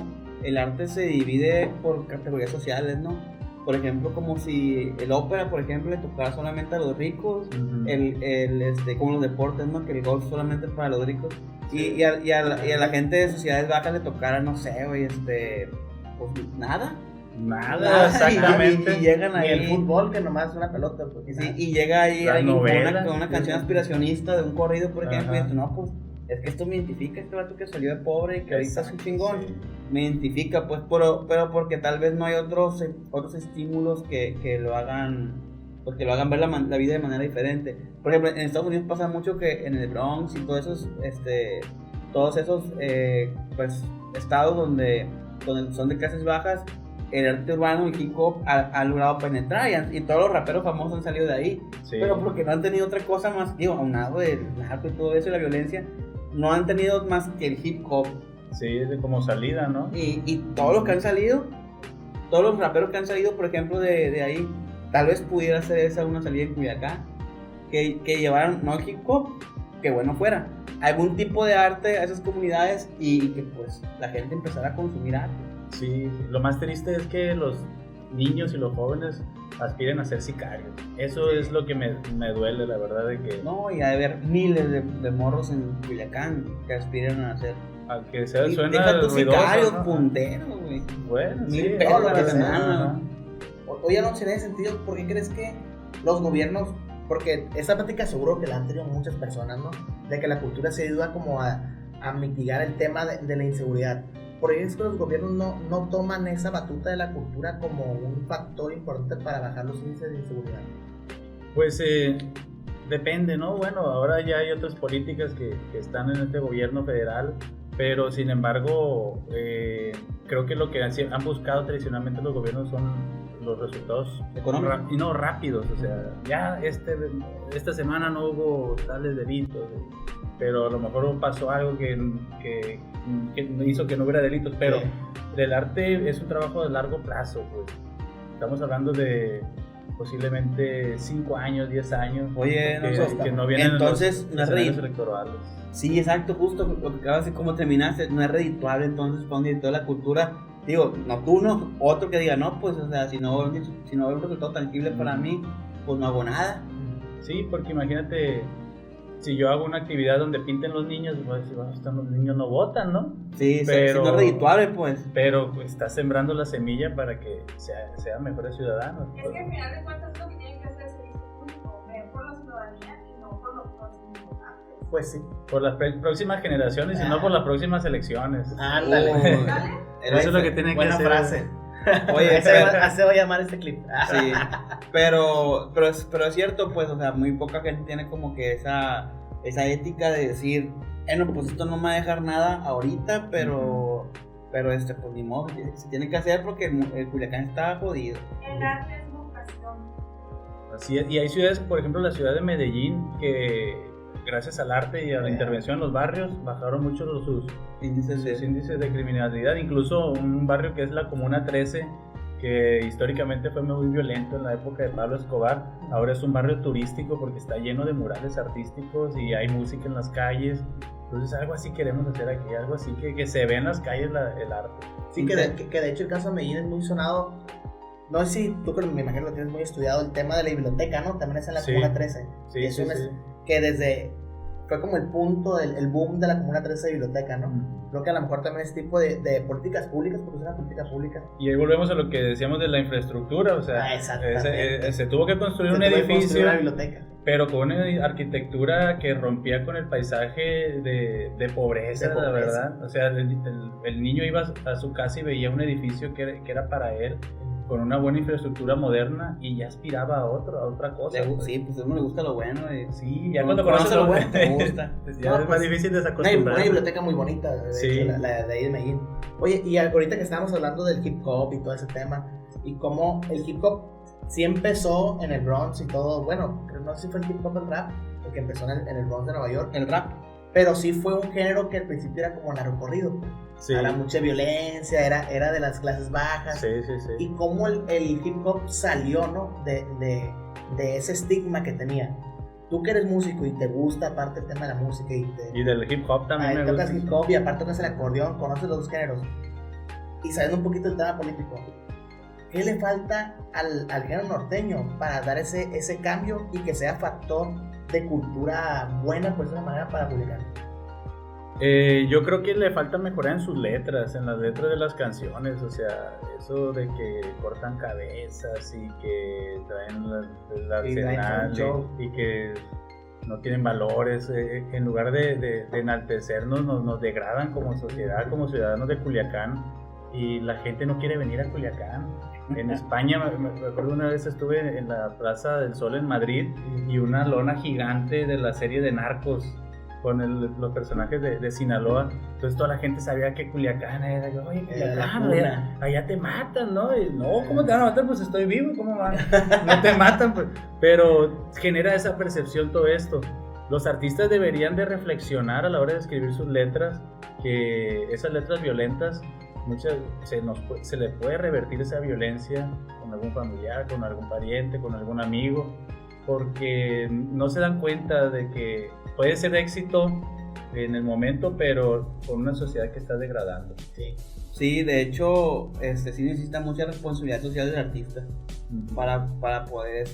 Speaker 2: el arte se divide por categorías sociales, ¿no? Por ejemplo, como si el ópera, por ejemplo, le tocara solamente a los ricos, como los deportes, ¿no? Que el golf solamente para los ricos. Y a la gente de sociedades bajas le tocara, no sé, güey, pues nada.
Speaker 3: Nada, exactamente.
Speaker 2: Y llegan
Speaker 1: Ni
Speaker 2: ahí.
Speaker 1: el fútbol, que nomás es una pelota, pues.
Speaker 2: Y, sí, y llega ahí
Speaker 3: Las
Speaker 2: alguien
Speaker 3: novelas.
Speaker 2: con una canción aspiracionista de un corrido, por ejemplo,
Speaker 3: Ajá.
Speaker 2: y dice, no, pues, es que esto me identifica, este vato que salió de pobre y que ahorita es un chingón.
Speaker 3: Sí.
Speaker 2: Me identifica, pues, pero porque tal vez no hay otros estímulos que lo hagan, pues, que lo hagan ver la vida de manera diferente. Por ejemplo, en Estados Unidos pasa mucho que en el Bronx y todos esos pues, estados donde son de clases bajas, el arte urbano y hip hop ha logrado penetrar y todos los raperos famosos han salido de ahí.
Speaker 3: Sí.
Speaker 2: Pero porque no han tenido otra cosa más, digo, aunado del narco y todo eso y la violencia, no han tenido más que el hip hop.
Speaker 3: Sí, es de como salida, ¿no?
Speaker 2: Y todos los que han salido, todos los raperos que han salido, por ejemplo, de ahí, tal vez pudiera ser esa una salida en Culiacán, que llevaran, no el hip hop, que bueno fuera, algún tipo de arte a esas comunidades y que pues la gente empezara a consumir arte.
Speaker 3: Sí, lo más triste es que los niños y los jóvenes aspiren a ser sicarios. Eso es lo que me duele, la verdad, de que
Speaker 2: No, y ha de haber miles de morros en Culiacán que aspiran a hacer.
Speaker 3: aunque sea
Speaker 2: Y
Speaker 3: suena
Speaker 2: deja tus
Speaker 3: ruidoso,
Speaker 2: sicarios,
Speaker 3: ¿no?
Speaker 2: punteros, güey.
Speaker 3: Bueno,
Speaker 2: 1000
Speaker 3: sí,
Speaker 2: pesos
Speaker 1: a la
Speaker 3: ajá.
Speaker 2: semana.
Speaker 1: Oye, no, en ese sentido, ¿por qué crees que los gobiernos, porque esa práctica seguro que la han tenido muchas personas, ¿no? De que la cultura se ayuda como a mitigar el tema de la inseguridad. ¿Por qué es que los gobiernos no toman esa batuta de la cultura como un factor importante para bajar los índices de inseguridad?
Speaker 3: Pues depende, ¿no? Bueno, ahora ya hay otras políticas que están en este gobierno federal, pero sin embargo, creo que lo que han buscado tradicionalmente los gobiernos son los resultados
Speaker 2: Económicos.
Speaker 3: y no rápidos. O sea, ya esta semana no hubo tales delitos, pero a lo mejor pasó algo que hizo que no hubiera delitos, pero
Speaker 1: Sí.
Speaker 3: el arte es un trabajo de largo plazo, pues. Estamos hablando de posiblemente 5 años, 10 años.
Speaker 2: Oye,
Speaker 3: que no vienen
Speaker 2: entonces,
Speaker 3: los
Speaker 2: no es
Speaker 3: escenarios
Speaker 2: redit-
Speaker 3: electorales.
Speaker 2: Sí, exacto, justo lo que acabas de decir, como terminaste, no es redituable entonces para un director de la cultura. Digo, no tú, no, otro que diga, no, pues, o sea, si no veo un resultado tangible para mí, pues no hago nada.
Speaker 3: Sí, porque imagínate, si yo hago una actividad donde pinten los niños, pues los niños no votan, ¿no?
Speaker 2: Sí,
Speaker 3: Pero-
Speaker 2: si no es redituable, pues.
Speaker 3: Pero pues, estás sembrando la semilla para que sean mejores ciudadanos.
Speaker 4: Es que al final de cuentas lo que tienen que hacer es servicio público, por la ciudadanía y no por los próximos actos.
Speaker 1: Pues sí.
Speaker 3: Por las próximas generaciones y no por las próximas elecciones.
Speaker 1: Ándale.
Speaker 2: Oh,
Speaker 4: ¿Sale?
Speaker 3: Eso es lo que tiene que
Speaker 1: Buena
Speaker 3: hacer.
Speaker 1: frase.
Speaker 2: Oye,
Speaker 1: Así se va a llamar este clip.
Speaker 2: sí, pero es cierto, pues, o sea, muy poca gente tiene como que esa ética de decir, bueno, pues esto no me va a dejar nada ahorita, pero Pero pues ni modo, se tiene que hacer porque el Culiacán está jodido.
Speaker 4: El arte es vocación.
Speaker 3: Así es, y hay ciudades, por ejemplo la ciudad de Medellín, que gracias al arte y a la intervención en los barrios bajaron mucho sus índices de criminalidad. Incluso un barrio que es la Comuna 13, que históricamente fue muy violento en la época de Pablo Escobar, ahora es un barrio turístico porque está lleno de murales artísticos y hay música en las calles. Entonces algo así queremos hacer aquí, algo así que se ve en las calles el arte.
Speaker 1: Sí, que de hecho el caso de Medellín es muy sonado. No sé si tú, me imagino que tienes muy estudiado el tema de la biblioteca, ¿no? También es en la Comuna 13.
Speaker 3: Sí,
Speaker 1: sí. Que desde... Fue como el punto, el boom de la Comuna 13 de biblioteca, ¿no? Creo que a lo mejor también es tipo de políticas públicas, porque es una política pública.
Speaker 3: Y ahí volvemos a lo que decíamos de la infraestructura, o sea, se tuvo que construir un edificio,
Speaker 1: una biblioteca,
Speaker 3: pero con una arquitectura que rompía con el paisaje de pobreza, la verdad. O sea, el niño iba a su casa y veía un edificio que era para él, con una buena infraestructura moderna, y ya aspiraba a otra cosa.
Speaker 2: Sí, pues a uno le gusta lo bueno.
Speaker 3: Sí, ya cuando conoces lo bueno te gusta. Ya es más difícil desacostumbrar.
Speaker 1: Una biblioteca muy bonita, la de ahí de Medellín. Oye, y ahorita que estábamos hablando del hip hop y todo ese tema, y cómo el hip hop sí empezó en el Bronx y todo, bueno, no sé si fue el hip hop el rap, porque empezó en el Bronx de Nueva York, el rap, pero sí fue un género que al principio era como narcocorrido. Sí. Era mucha violencia, era de las clases bajas.
Speaker 3: Sí.
Speaker 1: Y cómo el hip hop salió, ¿no? De ese estigma que tenía. Tú que eres músico y te gusta aparte el tema de la música
Speaker 3: y del hip hop también me
Speaker 1: tocas
Speaker 3: gusta.
Speaker 1: Hip hop y aparte tocas el acordeón, conoces los dos géneros. Y sabiendo un poquito del tema político, ¿qué le falta al género norteño para dar ese cambio y que sea factor de cultura buena, por esa manera, para publicar?
Speaker 3: Yo creo que le falta mejorar en sus letras, en las letras de las canciones, o sea, eso de que cortan cabezas y que traen el arsenal y que no tienen valores, en lugar de enaltecernos, nos degradan como sociedad, como ciudadanos de Culiacán, y la gente no quiere venir a Culiacán. En España, me acuerdo una vez estuve en la Plaza del Sol en Madrid y una lona gigante de la serie de Narcos con los personajes de Sinaloa. Entonces toda la gente sabía que Culiacán era, oye, Culiacán, allá te matan, ¿no? Y, no, ¿cómo te van a matar? Pues estoy vivo, ¿cómo van? No te matan, pues. Pero genera esa percepción todo esto. Los artistas deberían de reflexionar a la hora de escribir sus letras, que esas letras violentas, se le puede revertir esa violencia con algún familiar, con algún pariente, con algún amigo, porque no se dan cuenta de que puede ser éxito en el momento, pero con una sociedad que está degradando.
Speaker 2: Sí, de hecho, sí necesita mucha responsabilidad social del artista para poder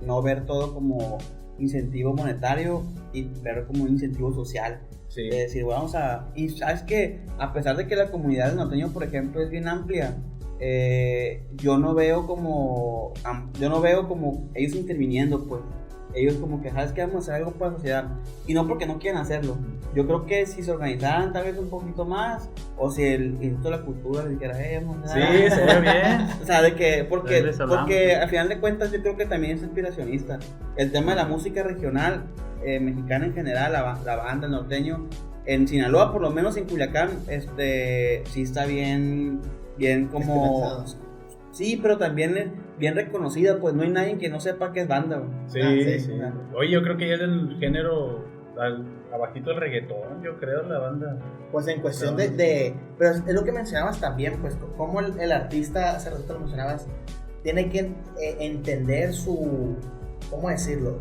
Speaker 2: no ver todo como incentivo monetario y verlo como un incentivo social.
Speaker 3: Sí.
Speaker 2: De decir, vamos a... Y sabes que a pesar de que la comunidad del norteño, por ejemplo, es bien amplia, yo no veo como ellos interviniendo, pues. Ellos como que, ¿sabes qué? Vamos a hacer algo para la sociedad. Y no porque no quieran hacerlo. Yo creo que si se organizaran tal vez un poquito más, o si el Instituto de la Cultura les dijera, vamos a...
Speaker 3: Sí, se ve bien.
Speaker 2: O sea, de que, porque al final de cuentas yo creo que también es inspiracionista. El tema de la música regional, mexicana en general, la banda, el norteño, en Sinaloa, por lo menos en Culiacán, sí está bien como... Sí, pero también es bien reconocida, pues no hay nadie que no sepa que es banda, güey.
Speaker 3: Sí. Oye, yo creo que ya es el género abajito del reggaetón, yo creo, la banda.
Speaker 1: Pues en cuestión pero es lo que mencionabas también, pues como el artista, hace rato lo mencionabas, tiene que entender ¿cómo decirlo?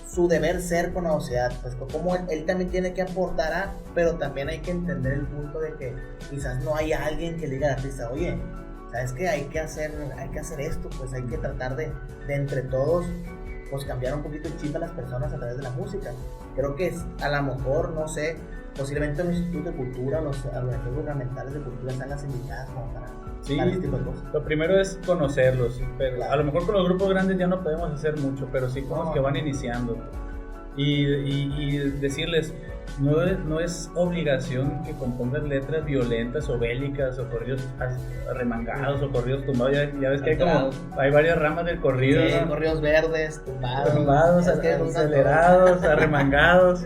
Speaker 1: Su deber ser con la sociedad, pues como él también tiene que aportar pero también hay que entender el punto de que quizás no hay alguien que le diga al artista, oye, ¿sabes qué? Hay que hacer esto, pues hay que tratar de entre todos, pues cambiar un poquito el chip a las personas a través de la música. Creo que a lo mejor, no sé, posiblemente los institutos de cultura, los organizaciones gubernamentales de cultura están las invitadas como para este tipo de cosas.
Speaker 3: Lo primero es conocerlos, pero claro. A lo mejor con los grupos grandes ya no podemos hacer mucho, pero sí con los que van iniciando. Y decirles, no es obligación que compongan letras violentas o bélicas o corridos arremangados o corridos tumbados. Ya ves que hay varias ramas del corrido,
Speaker 1: sí, ¿no? Corridos verdes, tumbados,
Speaker 3: acelerados, arremangados.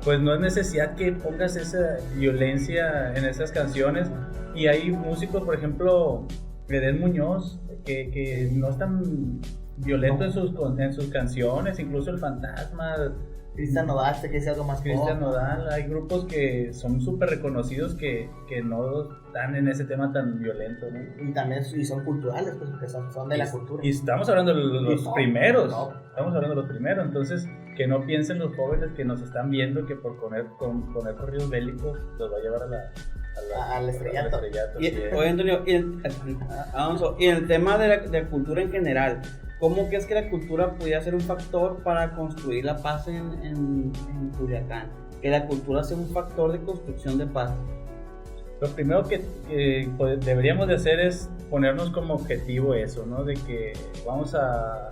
Speaker 3: pues no es necesidad que pongas esa violencia en esas canciones. Y hay músicos, por ejemplo, Edén Muñoz, que no es tan violento en sus canciones, incluso El Fantasma.
Speaker 1: Cristian Nodal, que es algo más
Speaker 3: Cristian
Speaker 1: pop,
Speaker 3: Nodal, hay grupos que son súper reconocidos que no están en ese tema tan violento, ¿no?
Speaker 1: Y también y son culturales, pues, porque son de la cultura.
Speaker 3: Y estamos hablando de los primeros,
Speaker 1: no.
Speaker 3: estamos hablando de los primeros, entonces que no piensen los jóvenes que nos están viendo que por poner corridos bélicos los va a llevar
Speaker 1: al estrellato.
Speaker 2: Oye, Antonio, Alonso, y en el tema de la cultura en general, ¿cómo crees que la cultura podría ser un factor para construir la paz en Culiacán? Que la cultura sea un factor de construcción de paz.
Speaker 3: Lo primero que deberíamos de hacer es ponernos como objetivo eso, ¿no? De que vamos a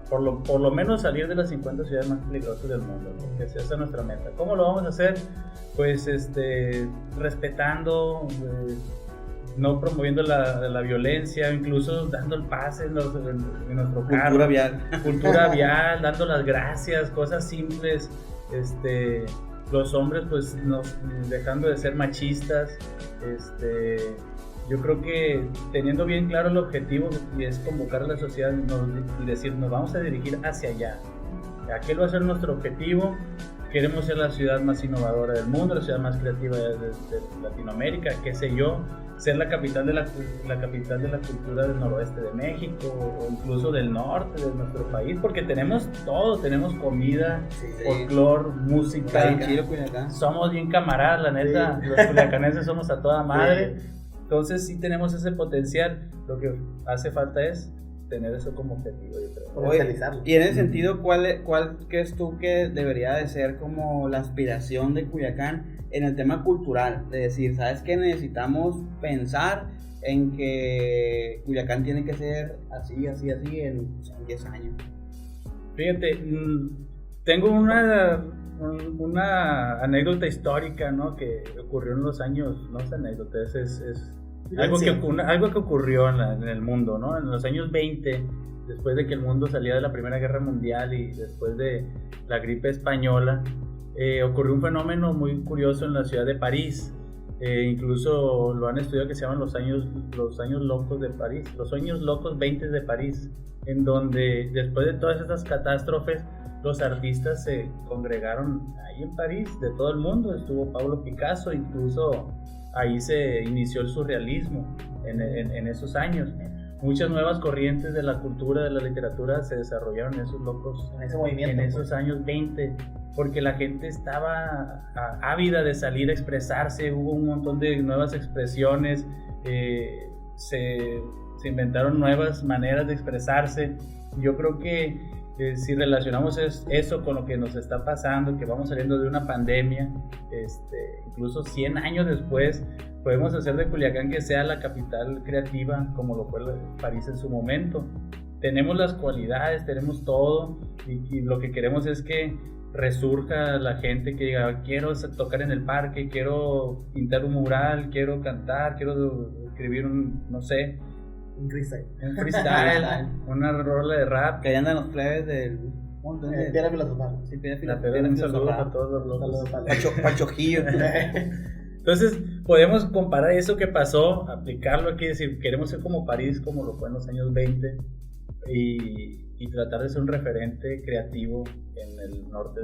Speaker 3: por lo menos salir de las 50 ciudades más peligrosas del mundo, ¿no? Que esa es nuestra meta. ¿Cómo lo vamos a hacer? Pues respetando, no promoviendo la violencia, incluso dando el pase en nuestro carro. Cultura vial, dando las gracias, cosas simples. Los hombres pues dejando de ser machistas. Yo creo que teniendo bien claro el objetivo, y es convocar a la sociedad y decir, nos vamos a dirigir hacia allá. Aquel va a ser nuestro objetivo. Queremos ser la ciudad más innovadora del mundo, la ciudad más creativa de Latinoamérica, qué sé yo, ser la capital de la cultura del noroeste de México, o incluso del norte de nuestro país, porque tenemos todo, tenemos comida, folclor, música. Somos bien camaradas, la neta, los culiacanenses somos a toda madre. Entonces sí tenemos ese potencial, lo que hace falta es tener eso como objetivo, yo creo.
Speaker 1: Potencializarlo.
Speaker 2: Y en ese sentido, ¿cuál crees tú que debería de ser como la aspiración de Culiacán en el tema cultural? De decir, ¿sabes qué? Necesitamos pensar en que Culiacán tiene que ser así en 10 años.
Speaker 3: Fíjate, tengo una anécdota histórica, ¿no? Que ocurrió en los años, no es anécdota, es algo que ocurrió en el mundo, ¿no? En los años 20, después de que el mundo salía de la Primera Guerra Mundial y después de la gripe española, ocurrió un fenómeno muy curioso en la ciudad de París. Incluso lo han estudiado, que se llaman los años locos de París, los años locos 20 de París, en donde después de todas estas catástrofes, los artistas se congregaron ahí en París, de todo el mundo. Estuvo Pablo Picasso, incluso ahí se inició el surrealismo en esos años. Muchas nuevas corrientes de la cultura, de la literatura se desarrollaron en esos locos,
Speaker 1: en ese movimiento,
Speaker 3: en esos años 20, porque la gente estaba ávida de salir a expresarse. Hubo un montón de nuevas expresiones, se inventaron nuevas maneras de expresarse. Yo creo que si relacionamos eso con lo que nos está pasando, que vamos saliendo de una pandemia, incluso 100 años después, podemos hacer de Culiacán que sea la capital creativa, como lo fue París en su momento. Tenemos las cualidades, tenemos todo, y lo que queremos es que resurja la gente que diga, quiero tocar en el parque, quiero pintar un mural, quiero cantar, quiero escribir un freestyle, una rola de rap.
Speaker 2: Que ahí andan los plebes del...
Speaker 1: Piedra filosofal.
Speaker 2: Sí, piedra
Speaker 3: Un
Speaker 2: filosofal.
Speaker 3: saludo a todos los locos.
Speaker 2: Pachojillo.
Speaker 3: Entonces podemos comparar eso que pasó, aplicarlo aquí, decir, queremos ser como París, como lo fue en los años 20, y tratar de ser un referente creativo en el norte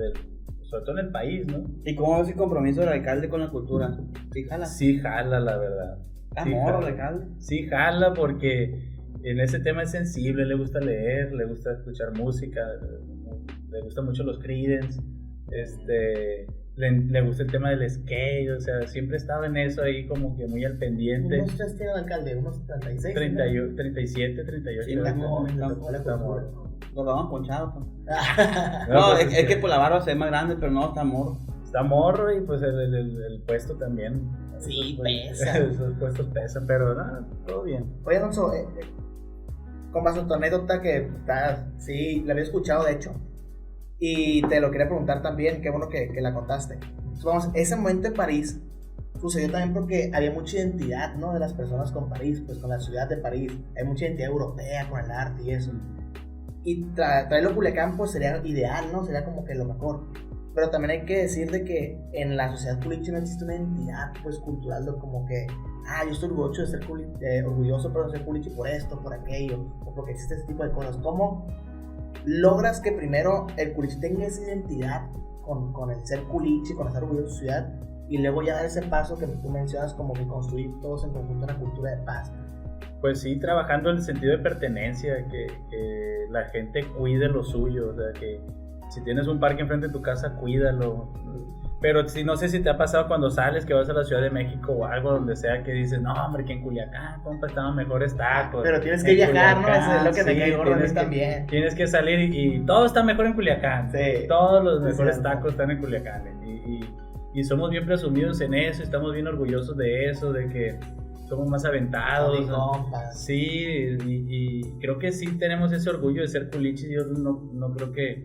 Speaker 3: sobre todo en el país, ¿no?
Speaker 2: ¿Y cómo ves el compromiso del alcalde con la cultura?
Speaker 3: Sí jala, la verdad.
Speaker 2: ¿Amor, alcalde?
Speaker 3: Sí jala, porque en ese tema es sensible, le gusta leer, le gusta escuchar música, le gustan mucho los Creedence, le gusta el tema del skate, o sea, siempre estaba en eso ahí como que muy al pendiente.
Speaker 1: ¿Unos tres tiene el alcalde? ¿Unos 36?
Speaker 3: 37, 38.
Speaker 2: Sí, nos vamos ponchados.
Speaker 3: No,
Speaker 2: es que por la barba se ve más grande, pero no, está morro.
Speaker 3: Está morro, y pues el puesto también.
Speaker 1: Sí, pesa.
Speaker 3: Esos puestos pesan, pero nada, todo bien.
Speaker 1: Oye, Alonso, con base a tu anécdota que sí, la había escuchado de hecho, y te lo quería preguntar también, qué bueno que la contaste. Entonces, vamos, ese momento en París sucedió también porque había mucha identidad, ¿no? De las personas con París, pues con la ciudad de París. Hay mucha identidad europea con el arte y eso. Y traerlo a Culiacán pues sería ideal, ¿no? Sería como que lo mejor. Pero también hay que decir de que en la sociedad culichi no existe una identidad pues cultural de como que yo estoy orgulloso de ser orgulloso pero de ser culichi por esto, por aquello, o porque existe este tipo de cosas. ¿Cómo logras que primero el culichi tenga esa identidad con el ser culichi, con estar orgulloso de su ciudad, y luego ya dar ese paso que tú mencionas como que construir todos en conjunto una cultura de paz?
Speaker 3: Pues sí, trabajando en el sentido de pertenencia, que la gente cuide lo suyo, o sea, que si tienes un parque enfrente de tu casa, cuídalo. Pero si, no sé si te ha pasado cuando sales, que vas a la Ciudad de México o algo, donde sea, que dices, no, hombre, que en Culiacán, compa, estaban mejores tacos.
Speaker 1: Pero tienes que viajar, ¿no? Eso es lo que me
Speaker 3: sí,
Speaker 1: cae gordo a mí también.
Speaker 3: Tienes que salir y todo está mejor en Culiacán.
Speaker 1: Sí.
Speaker 3: Todos los mejores tacos están en Culiacán. Y somos bien presumidos en eso, estamos bien orgullosos de eso, de que somos más aventados. Sí, y creo que sí tenemos ese orgullo de ser culichis. Yo no creo que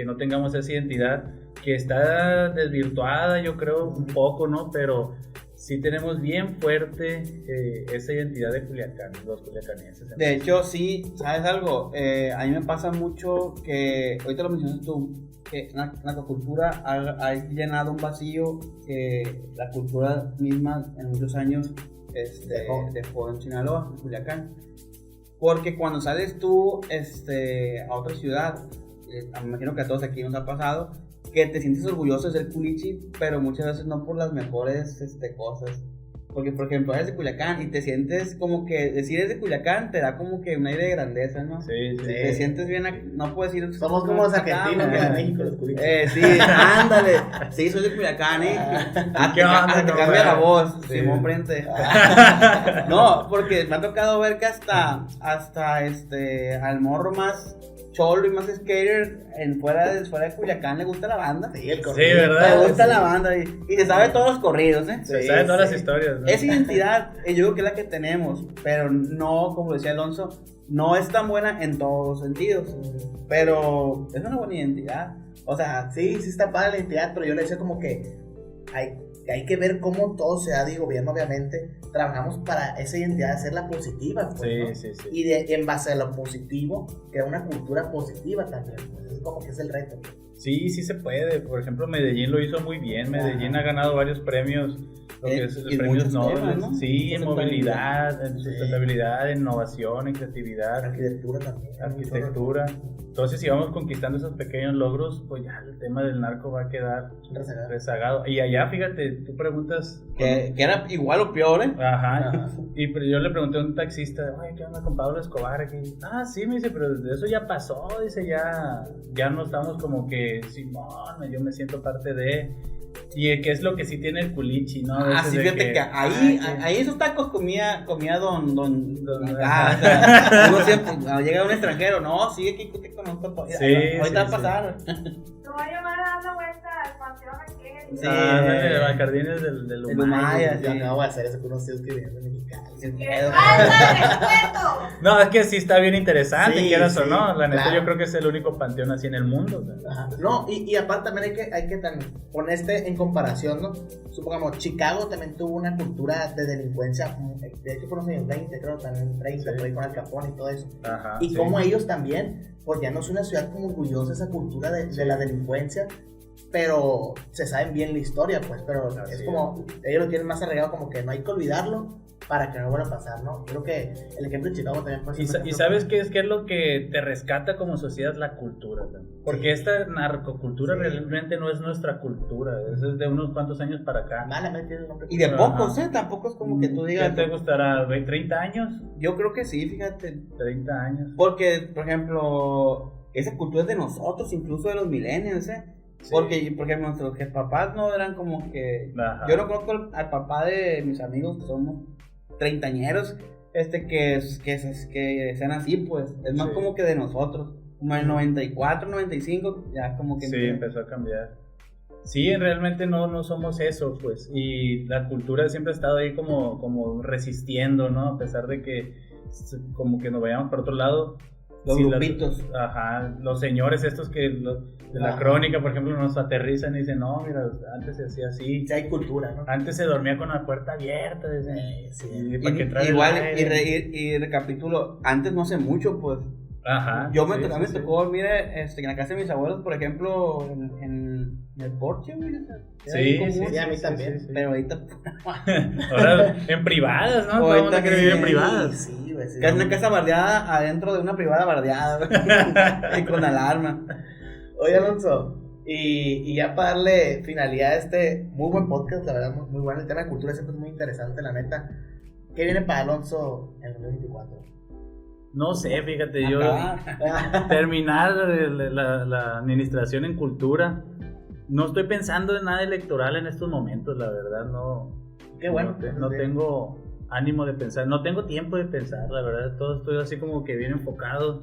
Speaker 3: no tengamos esa identidad, que está desvirtuada, yo creo, un poco, ¿no? Pero sí tenemos bien fuerte esa identidad de Culiacán, los culiacanenses.
Speaker 2: De hecho, sí, ¿sabes algo? A mí me pasa mucho que, ahorita lo mencionas tú, que la acuacultura ha llenado un vacío que la cultura misma en muchos años dejó en Sinaloa, en Culiacán. Porque cuando sales tú a otra ciudad, me imagino que a todos aquí nos ha pasado, que te sientes orgulloso de ser culichi, pero muchas veces no por las mejores cosas. Porque, por ejemplo, eres de Culiacán y te sientes como que decir eres de Culiacán te da como que un aire de grandeza, ¿no?
Speaker 3: Sí.
Speaker 2: Te sientes bien, no puedes decir...
Speaker 1: Somos como los argentinos que de México, los culichis.
Speaker 2: Sí, ándale. Sí, soy de Culiacán,
Speaker 3: ¿Qué onda?
Speaker 2: Te cambia la voz, Simón Prente. No, porque me ha tocado ver que hasta al morro más cholo y más skater fuera de Culiacán le gusta la banda.
Speaker 1: Sí, el corrido.
Speaker 3: Sí, ¿verdad?
Speaker 2: Le gusta la banda y se sabe todos los corridos,
Speaker 3: Se saben todas las historias, ¿no?
Speaker 2: Esa identidad, yo creo que es la que tenemos, pero no, como decía Alonso, no es tan buena en todos los sentidos, pero es una buena identidad.
Speaker 1: O sea, sí está padre la identidad, pero yo le decía como que hay que ver cómo todo se da de gobierno, obviamente. Trabajamos para esa identidad, hacerla positiva, pues,
Speaker 3: sí,
Speaker 1: ¿no?
Speaker 3: sí.
Speaker 1: Y en base a lo positivo, crear una cultura positiva también, pues, es como que es el reto.
Speaker 3: Sí se puede. Por ejemplo, Medellín lo hizo muy bien. Medellín ha ganado varios premios, premios Nobel, ¿no? Sí, en movilidad, en sustentabilidad, en innovación, en creatividad,
Speaker 1: arquitectura también.
Speaker 3: Arquitectura. Entonces, si vamos conquistando esos pequeños logros, pues ya el tema del narco va a quedar rezagado. Y allá, fíjate, tú preguntas...
Speaker 2: Que era igual o peor, ¿eh?
Speaker 3: Ajá. Pero yo le pregunté a un taxista, oye, ¿qué onda con Pablo Escobar aquí? Sí, me dice, pero eso ya pasó, dice, ya no estamos como que, Simón, yo me siento parte de... Y que es lo que sí tiene el culichi, ¿no?
Speaker 2: Sí, fíjate que ahí esos tacos comía don uno siempre, cuando llega un extranjero, no, sigue aquí, te conozco todavía. Ahorita va a pasar.
Speaker 4: Te voy a llevar a dar la vuelta al panteón aquí.
Speaker 3: Sí, de los jardines del
Speaker 2: Humaya.
Speaker 1: Ya no voy a hacer eso con unos tíos que vienen de Mexicali.
Speaker 3: No, es que sí está bien interesante,
Speaker 1: Sí,
Speaker 3: quieras o
Speaker 1: sí,
Speaker 3: no. La neta,
Speaker 1: claro.
Speaker 3: yo creo que es el único panteón así en el mundo. O sea.
Speaker 1: Ajá. No, y aparte también hay que también poner en comparación, ¿no? Supongamos, Chicago también tuvo una cultura de delincuencia, de hecho por los años 20, creo, también 30, por ahí con Al Capone y todo eso.
Speaker 3: Ajá,
Speaker 1: y como ellos también, pues ya no es una ciudad como orgullosa de esa cultura de la delincuencia, pero se saben bien la historia, pues, pero
Speaker 3: Así
Speaker 1: es como, ellos lo tienen más arreglado, como que no hay que olvidarlo para que no vuelva a pasar, ¿no? Creo que el ejemplo de Chicago también puede ser...
Speaker 3: Y sabes qué es lo que te rescata como sociedad, la cultura, ¿no? Porque esta narcocultura realmente no es nuestra cultura, es de unos cuantos años para acá.
Speaker 1: Malamente el nombre.
Speaker 2: Y de pocos, tampoco es como que tú digas...
Speaker 3: ¿Qué te gustará? ¿30 años?
Speaker 2: Yo creo que sí, fíjate.
Speaker 3: 30 años.
Speaker 2: Porque, por ejemplo, esa cultura es de nosotros, incluso de los millennials, Sí. Porque nuestros papás no eran como que...
Speaker 3: Ajá.
Speaker 2: Yo no conozco al papá de mis amigos que somos treintañeros, que sean así, pues. Es más como que de nosotros. Como el 94, 95, ya como que...
Speaker 3: Sí, empezó a cambiar. Sí, realmente no somos eso, pues. Y la cultura siempre ha estado ahí como resistiendo, ¿no? A pesar de que como que nos vayamos por otro lado.
Speaker 2: Los grupitos.
Speaker 3: Los señores estos de la crónica, por ejemplo, nos aterrizan y dicen, no, mira, antes se hacía así.
Speaker 1: Sí hay cultura, ¿no?
Speaker 3: Antes se dormía con la puerta abierta.
Speaker 1: Sí.
Speaker 3: Para que
Speaker 2: Igual, y recapitulo, antes no hace mucho, pues,
Speaker 3: Ajá.
Speaker 2: A mí me tocó dormir en la casa de mis abuelos, por ejemplo, en el porche, güey.
Speaker 1: Sí, a mí también.
Speaker 3: Sí.
Speaker 2: Pero ahorita.
Speaker 3: Ahora, en privadas, ¿no? Todo el mundo quiere vivir en privadas.
Speaker 1: Sí, güey. Sí,
Speaker 2: Que es una casa bardeada adentro de una privada bardeada, güey. Y con alarma.
Speaker 1: Oye, Alonso, y ya para darle finalidad a este muy buen podcast, la verdad, muy bueno. El tema de cultura siempre es muy interesante, la neta. ¿Qué viene para Alonso en el 2024?
Speaker 3: No sé, fíjate, yo terminar la administración en cultura. No estoy pensando en nada electoral en estos momentos, la verdad, no.
Speaker 1: Qué bueno.
Speaker 3: No tengo ánimo de pensar, no tengo tiempo de pensar, la verdad, todo estoy así como que bien enfocado.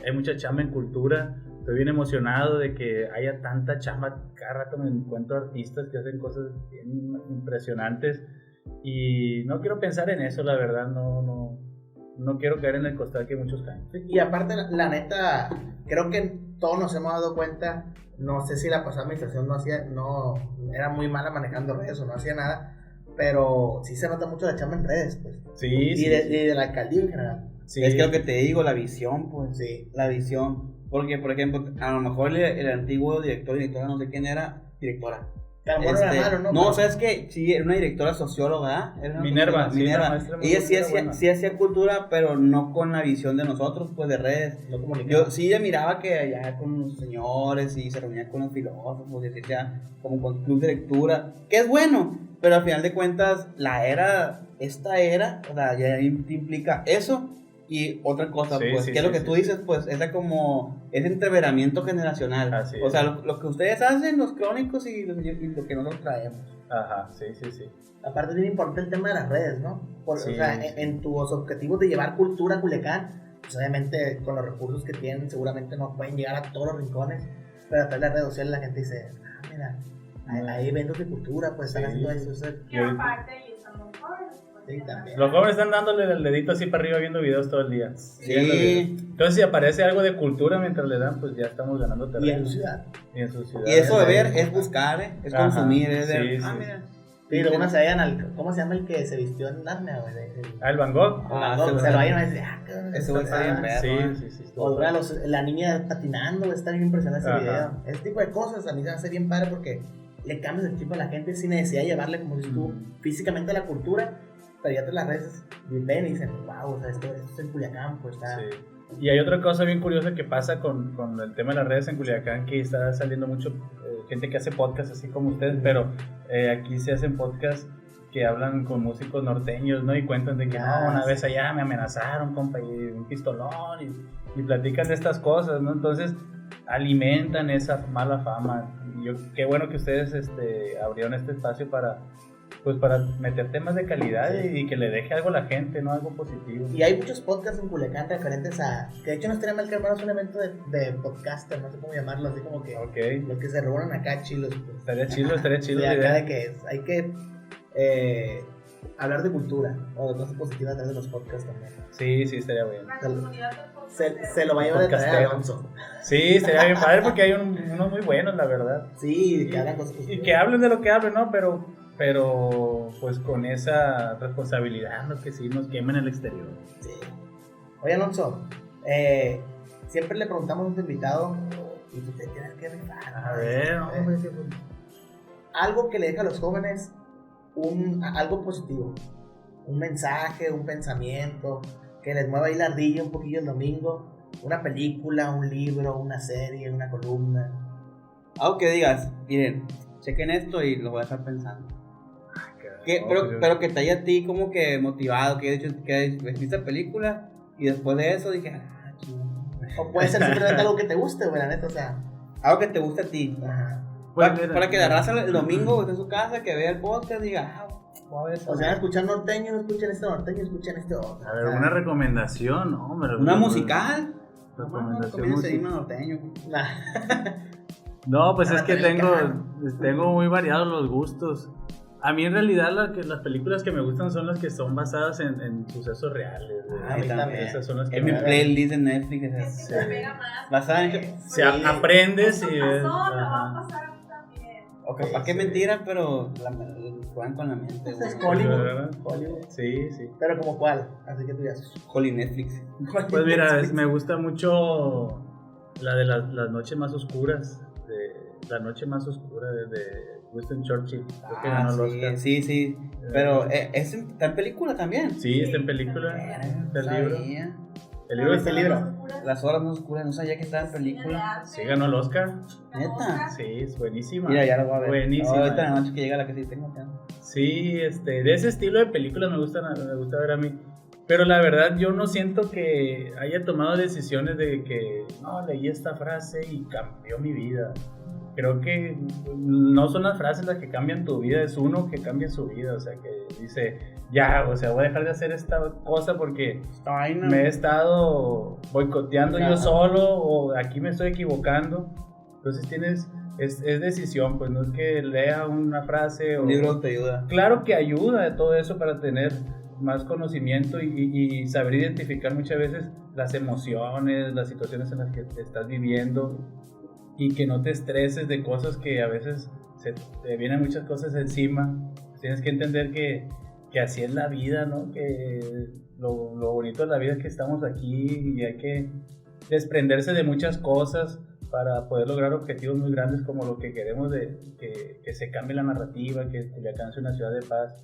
Speaker 3: Hay mucha chamba en cultura, estoy bien emocionado de que haya tanta chamba. Cada rato me encuentro artistas que hacen cosas bien impresionantes y no quiero pensar en eso, la verdad, no quiero caer en el costal que muchos caen.
Speaker 1: Y aparte, la neta, creo que todos nos hemos dado cuenta, no sé si la pasada administración era muy mala manejando redes o no hacía nada, pero sí se nota mucho la chamba en redes, pues.
Speaker 3: Sí,
Speaker 1: y
Speaker 3: sí.
Speaker 1: de la alcaldía en general.
Speaker 3: Sí.
Speaker 2: Es que lo que te digo, la visión, pues.
Speaker 1: Sí.
Speaker 2: La visión. Porque, por ejemplo, a lo mejor el antiguo directora, no sé quién era, directora.
Speaker 1: Que a lo mejor era malo, ¿no?
Speaker 2: No, ¿sabes qué? Sí, era una directora socióloga, ¿eh? Era una
Speaker 3: Minerva.
Speaker 2: maestra. Ella sí hacía cultura, pero no con la visión de nosotros, pues, de redes.
Speaker 1: No comunicaba.
Speaker 2: Yo sí, ella miraba que allá con los señores y se reunía con los filósofos y decía, como con club de lectura, que es bueno, pero al final de cuentas, esta era, o sea, ya implica eso. Y otra cosa,
Speaker 3: Sí,
Speaker 2: pues,
Speaker 3: sí,
Speaker 2: que es
Speaker 3: sí,
Speaker 2: lo que
Speaker 3: sí.
Speaker 2: tú dices, pues, es entreveramiento generacional.
Speaker 3: Así
Speaker 2: o sea,
Speaker 3: es.
Speaker 2: lo que ustedes hacen, los crónicos y lo que nosotros traemos.
Speaker 3: Ajá, sí.
Speaker 1: Aparte es bien importante el tema de las redes, ¿no?
Speaker 3: Sí,
Speaker 1: o sea,
Speaker 3: sí.
Speaker 1: en tus objetivos de llevar cultura a Culiacán, pues obviamente con los recursos que tienen seguramente no pueden llegar a todos los rincones, pero a través de las redes sociales la gente dice, mira, hay eventos de cultura, pues están
Speaker 3: Sí.
Speaker 1: haciendo eso. Eso
Speaker 4: Y aparte ahí están los jóvenes.
Speaker 1: sí, también.
Speaker 3: Los jóvenes están dándole el dedito así para arriba viendo videos todo el día.
Speaker 2: Sí.
Speaker 3: Viendo videos. Entonces si aparece algo de cultura mientras le dan, pues ya estamos ganando terreno.
Speaker 1: Y en tu ciudad.
Speaker 3: Y en su ciudad.
Speaker 2: Y eso de ver es buscar, es
Speaker 3: Ajá.
Speaker 2: consumir, es de,
Speaker 3: Sí,
Speaker 2: mira.
Speaker 1: Sí, luego uno se vayan al, ¿cómo se llama el que se vistió en Narnia, güey?
Speaker 3: El Van Gogh.
Speaker 1: Se lo vayan a decir, cabrón,
Speaker 2: Ese güey está bien perro.
Speaker 3: Sí.
Speaker 1: O la niña patinando, está bien impresionante ese
Speaker 3: Ajá.
Speaker 1: video. Ese tipo de cosas a mí se me hace bien padre porque le cambias el chip a la gente sin necesidad de llevarle, como dices tú, físicamente a la cultura, pero ya te las redes ven y dicen, wow, o sea, esto es en Culiacán, pues está.
Speaker 3: Sí. Y hay otra cosa bien curiosa que pasa con el tema de las redes en Culiacán, que está saliendo mucho gente que hace podcast así como ustedes, pero aquí se hacen podcasts que hablan con músicos norteños, ¿no? Y cuentan de que no, una vez allá me amenazaron, compa, y un pistolón, y platican de estas cosas, ¿no? Entonces alimentan esa mala fama. Y qué bueno que ustedes abrieron este espacio para meter temas de calidad y que le deje algo a la gente, ¿no? Algo positivo.
Speaker 1: Y hay muchos podcasts en Culiacán referentes a, que de hecho no estaría mal que armáramos un evento de podcaster, no sé cómo llamarlo, así como que
Speaker 3: Ok.
Speaker 1: los que se reúnen acá chilos. Pues.
Speaker 3: Estaría chido
Speaker 1: Y
Speaker 3: la
Speaker 1: acá
Speaker 3: idea.
Speaker 1: de que hay que hablar de cultura o de cosas positivas a través de los podcasts también.
Speaker 3: Sí, estaría bien.
Speaker 4: La comunidad del podcast.
Speaker 1: Se lo va a llevar de tarea
Speaker 3: Podcastero.
Speaker 1: Alonso.
Speaker 3: Sí, estaría bien padre porque hay unos muy buenos, la verdad.
Speaker 1: Sí, que hagan cosas
Speaker 3: Y
Speaker 1: positivas.
Speaker 3: que hablen de lo que hablen, ¿no? Pero pues con esa responsabilidad, no que sí nos quemen el exterior.
Speaker 1: Sí. Oye, Alonso, siempre le preguntamos a nuestro invitado y tú te tienes que rifar.
Speaker 3: A ver, no, hombre,
Speaker 1: Algo que le deja a los jóvenes algo positivo, un mensaje, un pensamiento, que les mueva ahí la ardilla un poquillo el domingo, una película, un libro, una serie, una columna.
Speaker 2: Algo que digas, miren, chequen esto y lo voy a estar pensando.
Speaker 3: No,
Speaker 2: Pero que te haya a ti como que motivado, que he dicho que viste esta película y después de eso dije, chingón.
Speaker 1: O puede ser simplemente algo que te guste, güey, la neta, o sea.
Speaker 2: Algo que te guste a ti.
Speaker 1: Ajá.
Speaker 3: Pues,
Speaker 2: para que la raza el domingo esté en su casa, que vea el podcast y diga, voy a ver eso.
Speaker 1: O sea, escuchar norteño, no escuchen este norteño, escuchen este otro.
Speaker 3: A ver,
Speaker 1: O sea,
Speaker 3: una recomendación, ¿no?
Speaker 2: Una musical.
Speaker 3: Recomendación
Speaker 2: No,
Speaker 3: musical.
Speaker 2: norteño.
Speaker 1: nah.
Speaker 3: No, pues es que
Speaker 1: Norteamericano.
Speaker 3: tengo muy variados los gustos. A mí en realidad las películas que me gustan son las que son basadas en sucesos reales.
Speaker 1: A mí también.
Speaker 3: Esas son las que
Speaker 2: En mi
Speaker 3: me
Speaker 2: playlist de Netflix.
Speaker 4: Es que
Speaker 2: Es
Speaker 4: se pega más.
Speaker 2: basada en
Speaker 3: aprendes y
Speaker 4: Eso
Speaker 3: ves.
Speaker 4: pasó, me va a
Speaker 3: Ajá.
Speaker 4: pasar a mí también.
Speaker 2: O capaz que mentira, pero juegan con la mente, güey.
Speaker 1: Es Hollywood.
Speaker 3: ¿Verdad?
Speaker 1: Hollywood.
Speaker 3: Sí, sí.
Speaker 1: Pero como cuál, así que tú digas.
Speaker 2: Holy Netflix.
Speaker 3: Pues mira, me gusta mucho la de las noches más oscuras. La noche más oscura de Winston Churchill. Creo que ganó el Oscar.
Speaker 2: Sí. Pero está en película también.
Speaker 3: Sí, está en película. Está el libro.
Speaker 2: Sabía.
Speaker 3: El libro
Speaker 1: ¿Viste el libro?
Speaker 2: Las horas más oscuras, no sabía que estaba en película.
Speaker 3: Sí, ganó el Oscar.
Speaker 2: Neta.
Speaker 3: Sí, es buenísima.
Speaker 2: Mira, ya lo voy a ver.
Speaker 3: Buenísima.
Speaker 2: No, ahorita en la noche que llega la que sí tengo.
Speaker 3: Sí, de ese estilo de películas me gusta ver a mí. Pero la verdad yo no siento que haya tomado decisiones de que no, leí esta frase y cambió mi vida. Creo que no son las frases las que cambian tu vida, es uno que cambia su vida. O sea, que dice, ya, o sea, voy a dejar de hacer esta cosa porque me he estado boicoteando yo solo o aquí me estoy equivocando. Entonces es decisión, pues no es que lea una frase o...
Speaker 2: Un libro te ayuda.
Speaker 3: Claro que ayuda de todo eso para tener más conocimiento y saber identificar muchas veces las emociones, las situaciones en las que te estás viviendo y que no te estreses de cosas que a veces se te vienen muchas cosas encima. Tienes que entender que así es la vida, ¿no? Que lo bonito de la vida es que estamos aquí y hay que desprenderse de muchas cosas para poder lograr objetivos muy grandes como lo que queremos de que se cambie la narrativa, que Culiacán sea una ciudad de paz.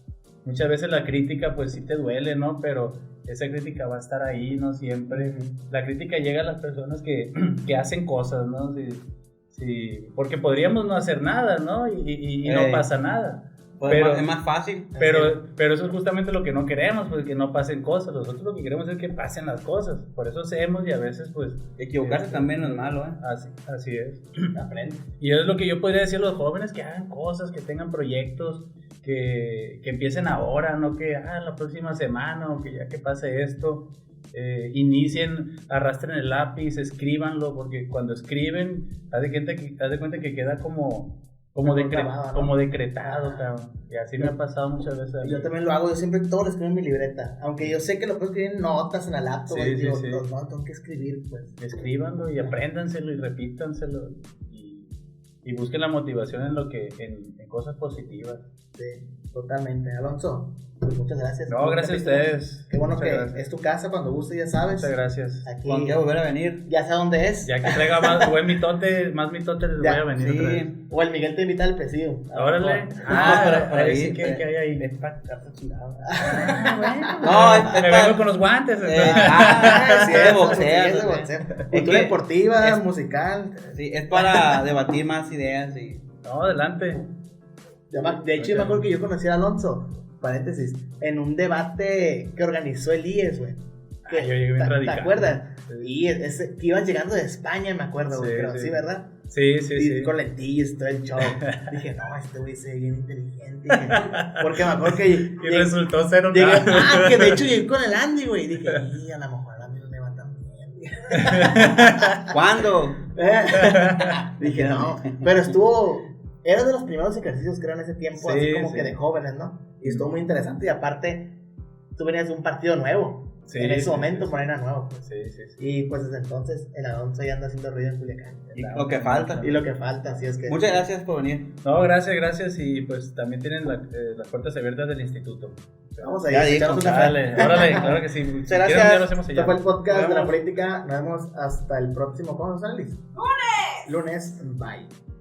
Speaker 3: Muchas veces la crítica pues sí te duele, ¿no? Pero esa crítica va a estar ahí, ¿no? Siempre. La crítica llega a las personas que hacen cosas, ¿no? Sí, porque podríamos no hacer nada, ¿no? Y no pasa nada.
Speaker 2: Pero es más fácil.
Speaker 3: Pero eso es justamente lo que no queremos, pues que no pasen cosas. Nosotros lo que queremos es que pasen las cosas. Por eso hacemos y a veces pues...
Speaker 2: Equivocarse también no es malo, ¿eh?
Speaker 3: Así es.
Speaker 2: Aprende.
Speaker 3: Y es lo que yo podría decir a los jóvenes, que hagan cosas, que tengan proyectos, que empiecen ahora, no que la próxima semana o que ya que pase esto. Inicien, arrastren el lápiz, escríbanlo, porque cuando escriben, haz de cuenta que queda como
Speaker 1: grabado, ¿no?
Speaker 3: Como decretado, cabrón. Y así me ha pasado muchas veces.
Speaker 1: Yo también lo hago, yo siempre todo lo escribo en mi libreta. Aunque yo sé que lo puedo escribir en notas en la laptop.
Speaker 3: Sí,
Speaker 1: digo,
Speaker 3: sí.
Speaker 1: No, tengo que escribir, pues.
Speaker 3: Escríbanlo y apréndanselo y repítanselo. Y busquen la motivación en cosas positivas.
Speaker 1: Sí, totalmente. Alonso, pues muchas gracias.
Speaker 3: No, gracias a ustedes.
Speaker 1: Qué bueno
Speaker 3: Muchas
Speaker 1: que
Speaker 3: gracias.
Speaker 1: es tu casa, cuando guste ya sabes.
Speaker 3: Muchas gracias.
Speaker 1: Aquí,
Speaker 2: Cuando quiera volver a venir.
Speaker 1: ya sé dónde es.
Speaker 3: Ya que traiga más mitote, les voy a venir otra vez.
Speaker 2: Sí.
Speaker 1: O el Miguel te invita al presidio.
Speaker 3: Órale.
Speaker 2: por ahí.
Speaker 3: Sí, ¿qué hay ahí?
Speaker 2: Es para echarte chingado.
Speaker 3: No, me vengo con los guantes.
Speaker 2: sí, de boxeo.
Speaker 1: Sí, de boxeo.
Speaker 2: Es
Speaker 1: Cultura
Speaker 2: que
Speaker 1: deportiva, musical.
Speaker 2: Sí, es para debatir más ideas y...
Speaker 3: No, adelante.
Speaker 1: De hecho, yo me acuerdo que yo conocí a Alonso, paréntesis, en un debate que organizó el IES, güey.
Speaker 3: Yo llegué bien
Speaker 1: ¿Te
Speaker 3: radical.
Speaker 1: acuerdas?
Speaker 3: Sí.
Speaker 1: Y que iban llegando de España, me acuerdo, güey.
Speaker 3: Sí,
Speaker 1: Pero
Speaker 3: sí.
Speaker 1: sí, ¿verdad?
Speaker 3: Sí.
Speaker 1: Y con lentillas y todo el show. Dije, no, este güey se ve bien inteligente. Dije, porque me acuerdo que
Speaker 3: Y resultó ser un
Speaker 1: llegué, que de hecho llegué con el Andy, güey. Dije, y a lo mejor el Andy no me va tan bien.
Speaker 2: ¿Cuándo?
Speaker 1: Dije, no, pero era de los primeros ejercicios que eran en ese tiempo,
Speaker 3: Sí,
Speaker 1: así como
Speaker 3: sí.
Speaker 1: que de jóvenes, ¿no? Y estuvo muy interesante. Y aparte, tú venías de un partido nuevo.
Speaker 3: Sí,
Speaker 1: en ese
Speaker 3: sí,
Speaker 1: momento,
Speaker 3: sí,
Speaker 1: por era nuevo. Pues.
Speaker 3: Sí.
Speaker 1: Y pues desde entonces, el Alonso ya anda haciendo ruido en Culiacán.
Speaker 2: Y lo que falta.
Speaker 1: Y lo que falta, así es que.
Speaker 2: Muchas gracias por venir.
Speaker 3: No, gracias. Y pues también tienen las puertas abiertas del instituto.
Speaker 1: Vamos a
Speaker 2: Ya
Speaker 1: ir,
Speaker 2: dijo,
Speaker 1: echamos un café.
Speaker 3: Dale, órale, claro que sí.
Speaker 1: Muchas
Speaker 3: Si quieren,
Speaker 1: gracias.
Speaker 3: ya lo hacemos allá.
Speaker 1: Este fue el podcast
Speaker 2: Nos
Speaker 1: de la
Speaker 2: vemos.
Speaker 1: política. Nos vemos hasta el próximo. ¿Cómo nos sale, Liz? Lunes. Bye.